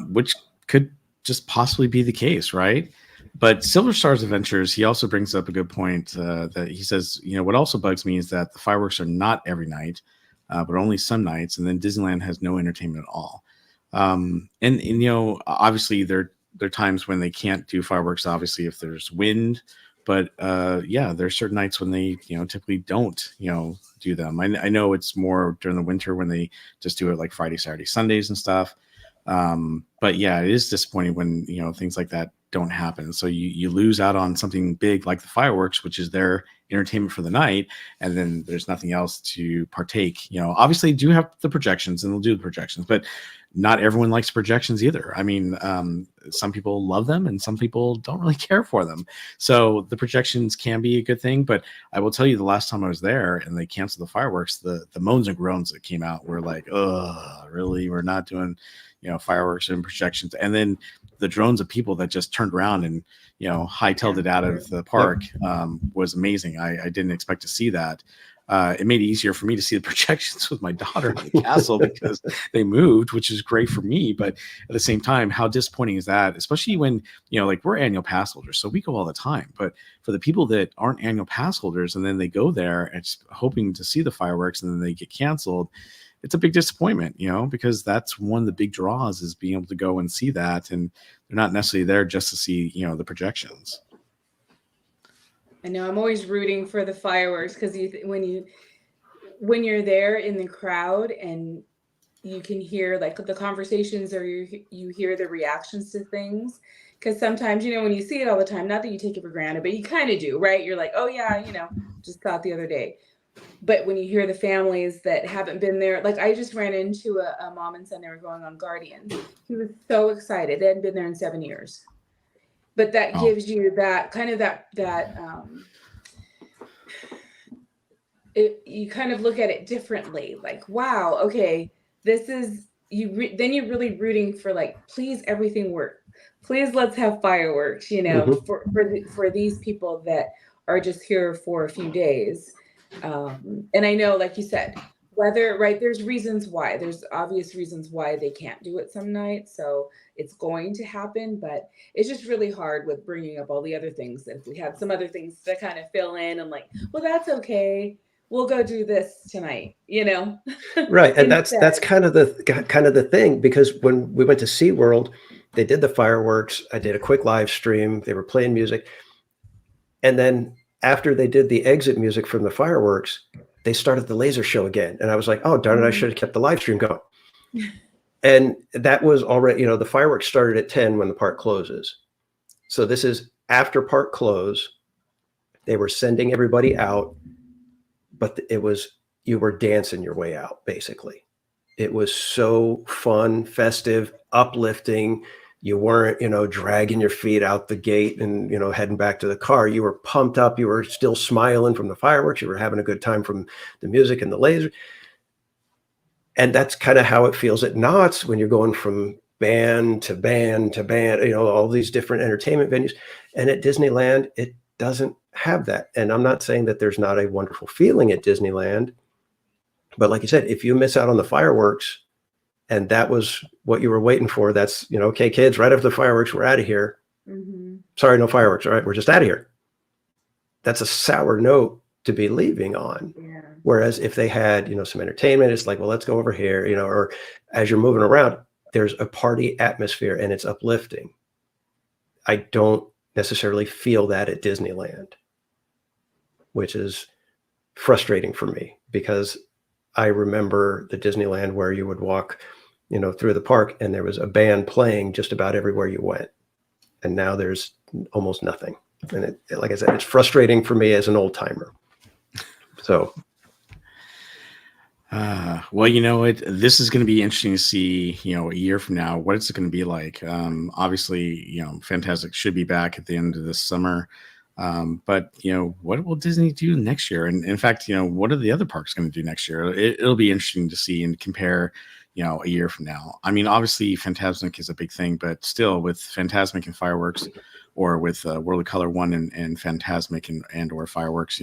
which could just possibly be the case, right? But Silver Stars Adventures, he also brings up a good point that he says, you know, what also bugs me is that the fireworks are not every night, but only some nights, and then Disneyland has no entertainment at all. And you know, obviously there are times when they can't do fireworks, obviously if there's wind, but yeah, there's certain nights when they, you know, typically don't, you know, do them. I know it's more during the winter when they just do it like Friday, Saturday, Sundays and stuff. But yeah, it is disappointing when, you know, things like that don't happen. So you lose out on something big like the fireworks, which is their entertainment for the night, and then there's nothing else to partake. You know, obviously do have the projections and they'll do the projections, but not everyone likes projections either. I mean, some people love them and some people don't really care for them. So the projections can be a good thing, but I will tell you, the last time I was there and they canceled the fireworks, the moans and groans that came out were like, oh, really? We're not doing, you know, fireworks and projections. And then the drones of people that just turned around and, hightailed it out of the park was amazing. I didn't expect to see that. It made it easier for me to see the projections with my daughter on the castle because they moved, which is great for me. But at the same time, how disappointing is that? Especially when, like we're annual pass holders, so we go all the time. But for the people that aren't annual pass holders and then they go there and just hoping to see the fireworks and then they get canceled, it's a big disappointment, because that's one of the big draws is being able to go and see that. And they're not necessarily there just to see, the projections. I know I'm always rooting for the fireworks because when you're there in the crowd and you can hear like the conversations or you hear the reactions to things. Because sometimes, when you see it all the time, not that you take it for granted, but you kind of do, right? You're like, oh yeah, just thought the other day. But when you hear the families that haven't been there, like I just ran into a mom and son, they were going on Guardian. He was so excited. They hadn't been there in 7 years. But that gives you that kind of you kind of look at it differently. Like, wow, okay, this is then you're really rooting for like, please everything work. Please let's have fireworks, for these people that are just here for a few days. And I know, like you said, weather, right? There's reasons why. There's obvious reasons why they can't do it some nights. So it's going to happen, but it's just really hard with bringing up all the other things. If we have some other things to kind of fill in and like, well, that's okay. We'll go do this tonight, Right. And that's kind of the thing, because when we went to SeaWorld, they did the fireworks. I did a quick live stream. They were playing music. And then after they did the exit music from the fireworks, they started the laser show again. And I was like, oh, darn it, I should have kept the live stream going. And that was already, the fireworks started at 10 when the park closes. So this is after park close. They were sending everybody out, but you were dancing your way out, basically. It was so fun, festive, uplifting. You weren't, dragging your feet out the gate and, heading back to the car. You were pumped up. You were still smiling from the fireworks. You were having a good time from the music and the laser. And that's kind of how it feels at Knott's when you're going from band to band to band, all these different entertainment venues. And at Disneyland, it doesn't have that. And I'm not saying that there's not a wonderful feeling at Disneyland. But like you said, if you miss out on the fireworks, and that was what you were waiting for, that's, okay, kids, right after the fireworks, we're out of here. Mm-hmm. Sorry, no fireworks. All right, we're just out of here. That's a sour note to be leaving on. Yeah. Whereas if they had, some entertainment, it's like, well, let's go over here, or as you're moving around, there's a party atmosphere and it's uplifting. I don't necessarily feel that at Disneyland, which is frustrating for me, because I remember the Disneyland where you would walk, through the park and there was a band playing just about everywhere you went. And now there's almost nothing. And like I said, it's frustrating for me as an old timer. So. Well, this is going to be interesting to see, a year from now, what it's going to be like. Obviously, Fantastic should be back at the end of this summer. But what will Disney do next year? And in fact, what are the other parks going to do next year? It'll be interesting to see and compare, a year from now. I mean, obviously Fantasmic is a big thing, but still with Fantasmic and fireworks, or with World of Color 1 and Fantasmic and or fireworks,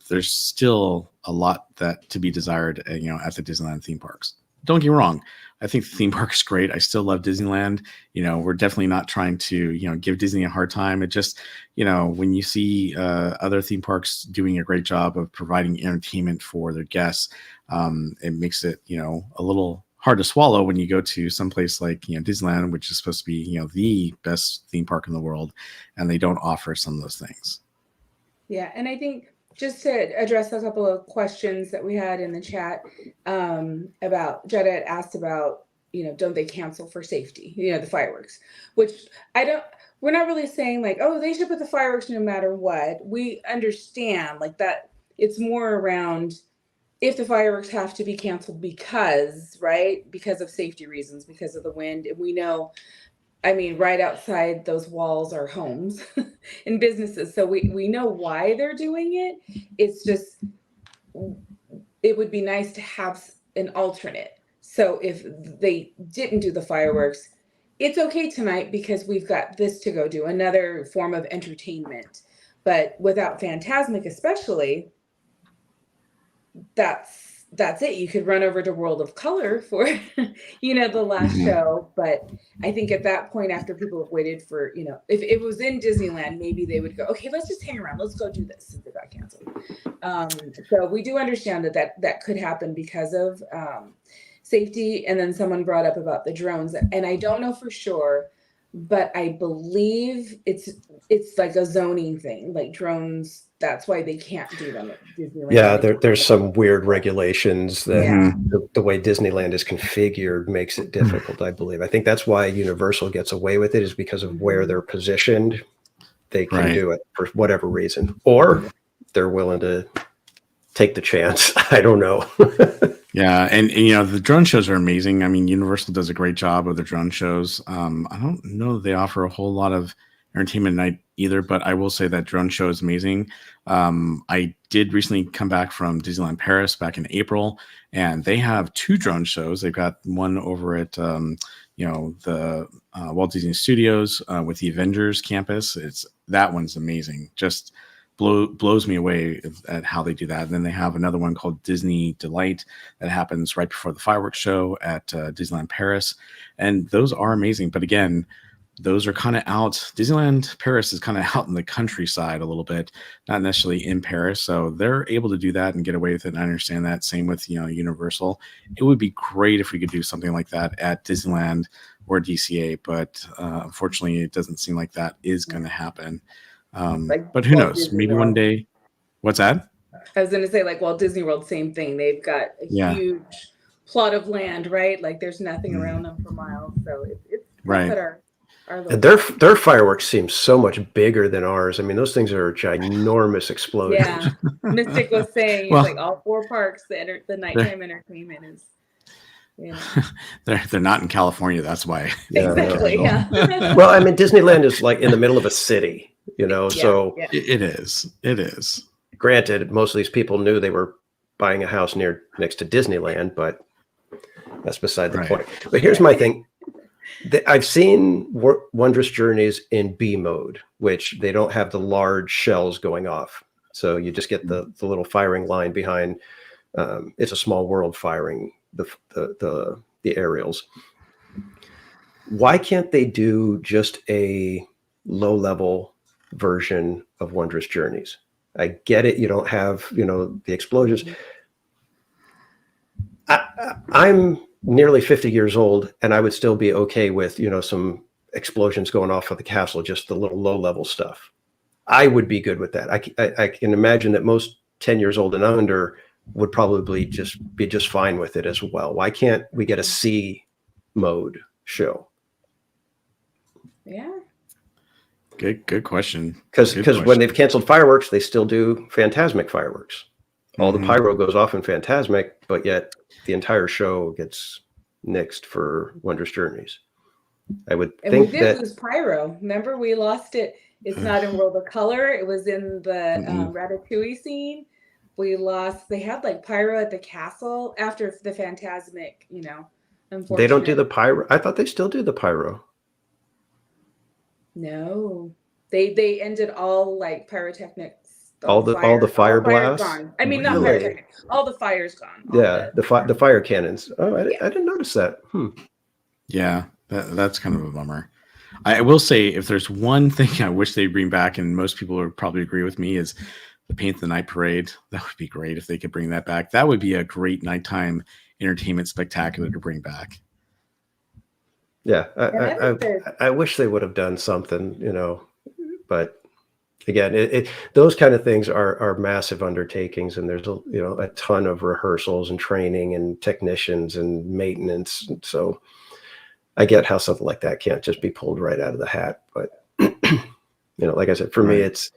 there's still a lot that to be desired, at the Disneyland theme parks. Don't get me wrong. I think the theme park is great. I still love Disneyland. We're definitely not trying to, give Disney a hard time. It just, when you see other theme parks doing a great job of providing entertainment for their guests, it makes it, a little hard to swallow when you go to someplace like, Disneyland, which is supposed to be, the best theme park in the world, and they don't offer some of those things. Yeah. And I think, just to address a couple of questions that we had in the chat, about Jetta had asked about, don't they cancel for safety, the fireworks, which we're not really saying like, oh, they should put the fireworks no matter what. We understand like that. It's more around if the fireworks have to be canceled because of safety reasons, because of the wind. And we know, right outside those walls are homes and businesses. So we know why they're doing it. It's just, it would be nice to have an alternate. So if they didn't do the fireworks, it's okay tonight because we've got this to go do, another form of entertainment. But without Phantasmic, especially, that's it. You could run over to World of Color for, the last show. But I think at that point, after people have waited for, if it was in Disneyland, maybe they would go, okay, let's just hang around. Let's go do this since it got canceled. So we do understand that could happen because of safety. And then someone brought up about the drones, and I don't know for sure, but I believe it's like a zoning thing, like drones. That's why they can't do them at Disneyland. Yeah, there's some weird regulations that Yeah. the way Disneyland is configured makes it difficult, I believe. I think that's why Universal gets away with it, is because of where they're positioned. They can do it for whatever reason. Or they're willing to take the chance. I don't know. Yeah, and the drone shows are amazing. I mean, Universal does a great job with the drone shows. I don't know that they offer a whole lot of entertainment night either, but I will say that drone show is amazing. I did recently come back from Disneyland Paris back in April, and they have 2 drone shows. They've got one over at the Walt Disney Studios with the Avengers campus. That one's amazing. Just blows me away at how they do that. And then they have another one called Disney Delight that happens right before the fireworks show at Disneyland Paris, and those are amazing. But again, those are kind of out. Disneyland Paris is kind of out in the countryside a little bit, not necessarily in Paris. So they're able to do that and get away with it. And I understand that. Same with, Universal. It would be great if we could do something like that at Disneyland or DCA, but unfortunately, it doesn't seem like that is going to happen. But who knows? Disney Maybe World. one day. What's that? I was going to say, like Walt Disney World, same thing. They've got a huge plot of land, right? Like there's nothing around them for miles. So it's Right. at our And their fireworks seem so much bigger than ours. I mean, those things are ginormous explosions. Yeah. Mystic was saying, Well- like all 4 parks, the nighttime entertainment is, They're not in California. That's why. Yeah, exactly. no. Yeah. Well, I mean, Disneyland is like in the middle of a city, so Yeah. It is. It is. granted, most of these people knew they were buying a house next to Disneyland, but that's beside the Right. point. But here's my thing. I've seen Wondrous Journeys in B mode, which they don't have the large shells going off. So you just get the little firing line behind. It's a Small World firing the aerials. Why can't they do just a low level version of Wondrous Journeys? I get it. You don't have, the explosions. I'm nearly 50 years old, and I would still be okay with, some explosions going off of the castle, just the little low level stuff. I would be good with that. I can imagine that most 10 years old and under would probably be just fine with it as well. Why can't we get a C mode show? Yeah. Good question. Because Good when question. they've canceled fireworks, they still do Phantasmic fireworks. All the Mhm. pyro goes off in Phantasmic, but yet the entire show gets nixed for Wondrous Journeys. I would And think we did that lose pyro. Remember, we lost it. It's not in World of Color. It was in the Ratatouille scene. They had like pyro at the castle after the Phantasmic, unfortunately. they don't do the pyro. I thought they still do the pyro. No. They ended all like pyrotechnics. All the fire blasts? Gone. I mean, not Really? pyrotechnics. All the fire's gone. Yeah, the fire cannons. Oh, I didn't notice that. Yeah, that's kind of a bummer. I will say, if there's one thing I wish they'd bring back, and most people would probably agree with me, is the Paint the Night Parade. That would be great if they could bring that back. That would be a great nighttime entertainment spectacular to bring back. Yeah, And I wish they would have done something, but again, those kind of things are massive undertakings, and there's a ton of rehearsals and training and technicians and maintenance. So I get how something like that can't just be pulled right out of the hat. But like I said, for me, it's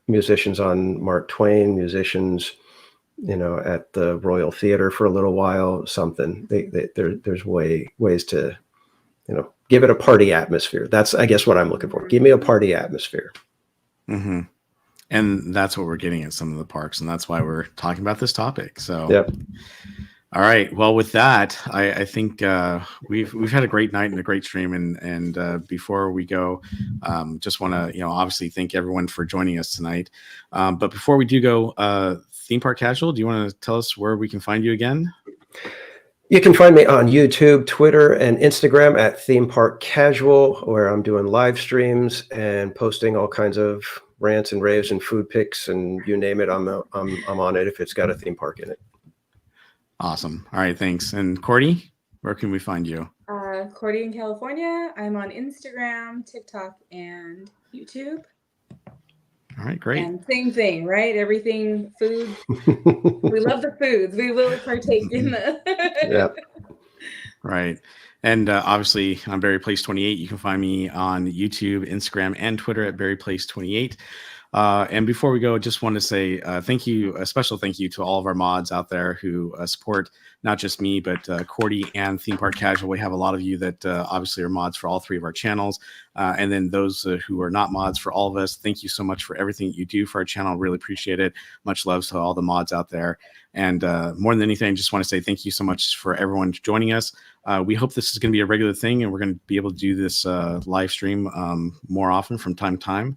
musicians on Mark Twain, musicians at the Royal Theater for a little while, something. There's ways to give it a party atmosphere. That's, I guess, what I'm looking for. Give me a party atmosphere. Mm-hmm. And that's what we're getting at some of the parks, and that's why we're talking about this topic. So, Yep. All right. Well, with that, I think we've had a great night and a great stream. And before we go, just want to obviously thank everyone for joining us tonight. But before we do go, Theme Park Casual, do you want to tell us where we can find you again? You can find me on YouTube, Twitter, and Instagram at Theme Park Casual, where I'm doing live streams and posting all kinds of rants and raves and food pics and you name it. I'm on it if it's got a theme park in it. Awesome. All right. Thanks. And Cordy, where can we find you? Cordy in California. I'm on Instagram, TikTok, and YouTube. All right. Great. And same thing, right? Everything food. We love the foods. We will partake in the. Yeah. Right. And obviously, I'm Barry Place 28. You can find me on YouTube, Instagram, and Twitter at Barry Place 28. And before we go, just want to say thank you, a special thank you to all of our mods out there who support not just me, but Cordy and Theme Park Casual. We have a lot of you that obviously are mods for all three of our channels. And then those who are not mods for all of us, thank you so much for everything you do for our channel. Really appreciate it. Much love to all the mods out there. And more than anything, just want to say thank you so much for everyone joining us. We hope this is going to be a regular thing, and we're going to be able to do this live stream more often from time to time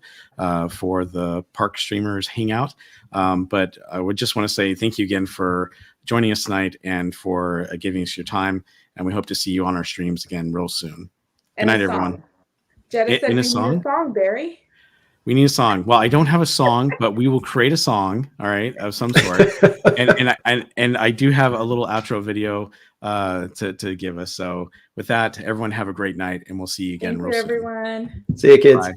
for the Park Streamers Hangout. But I would just want to say thank you again for joining us tonight and for giving us your time. And we hope to see you on our streams again real soon. Good night, everyone. Jetta said in we a need song? a song, Barry. We need a song. Well, I don't have a song, but we will create a song, all right, of some sort. and I do have a little outro video to give us. So with that, everyone have a great night, and we'll see you again Thank real you, soon. everyone. See you, kids. Bye.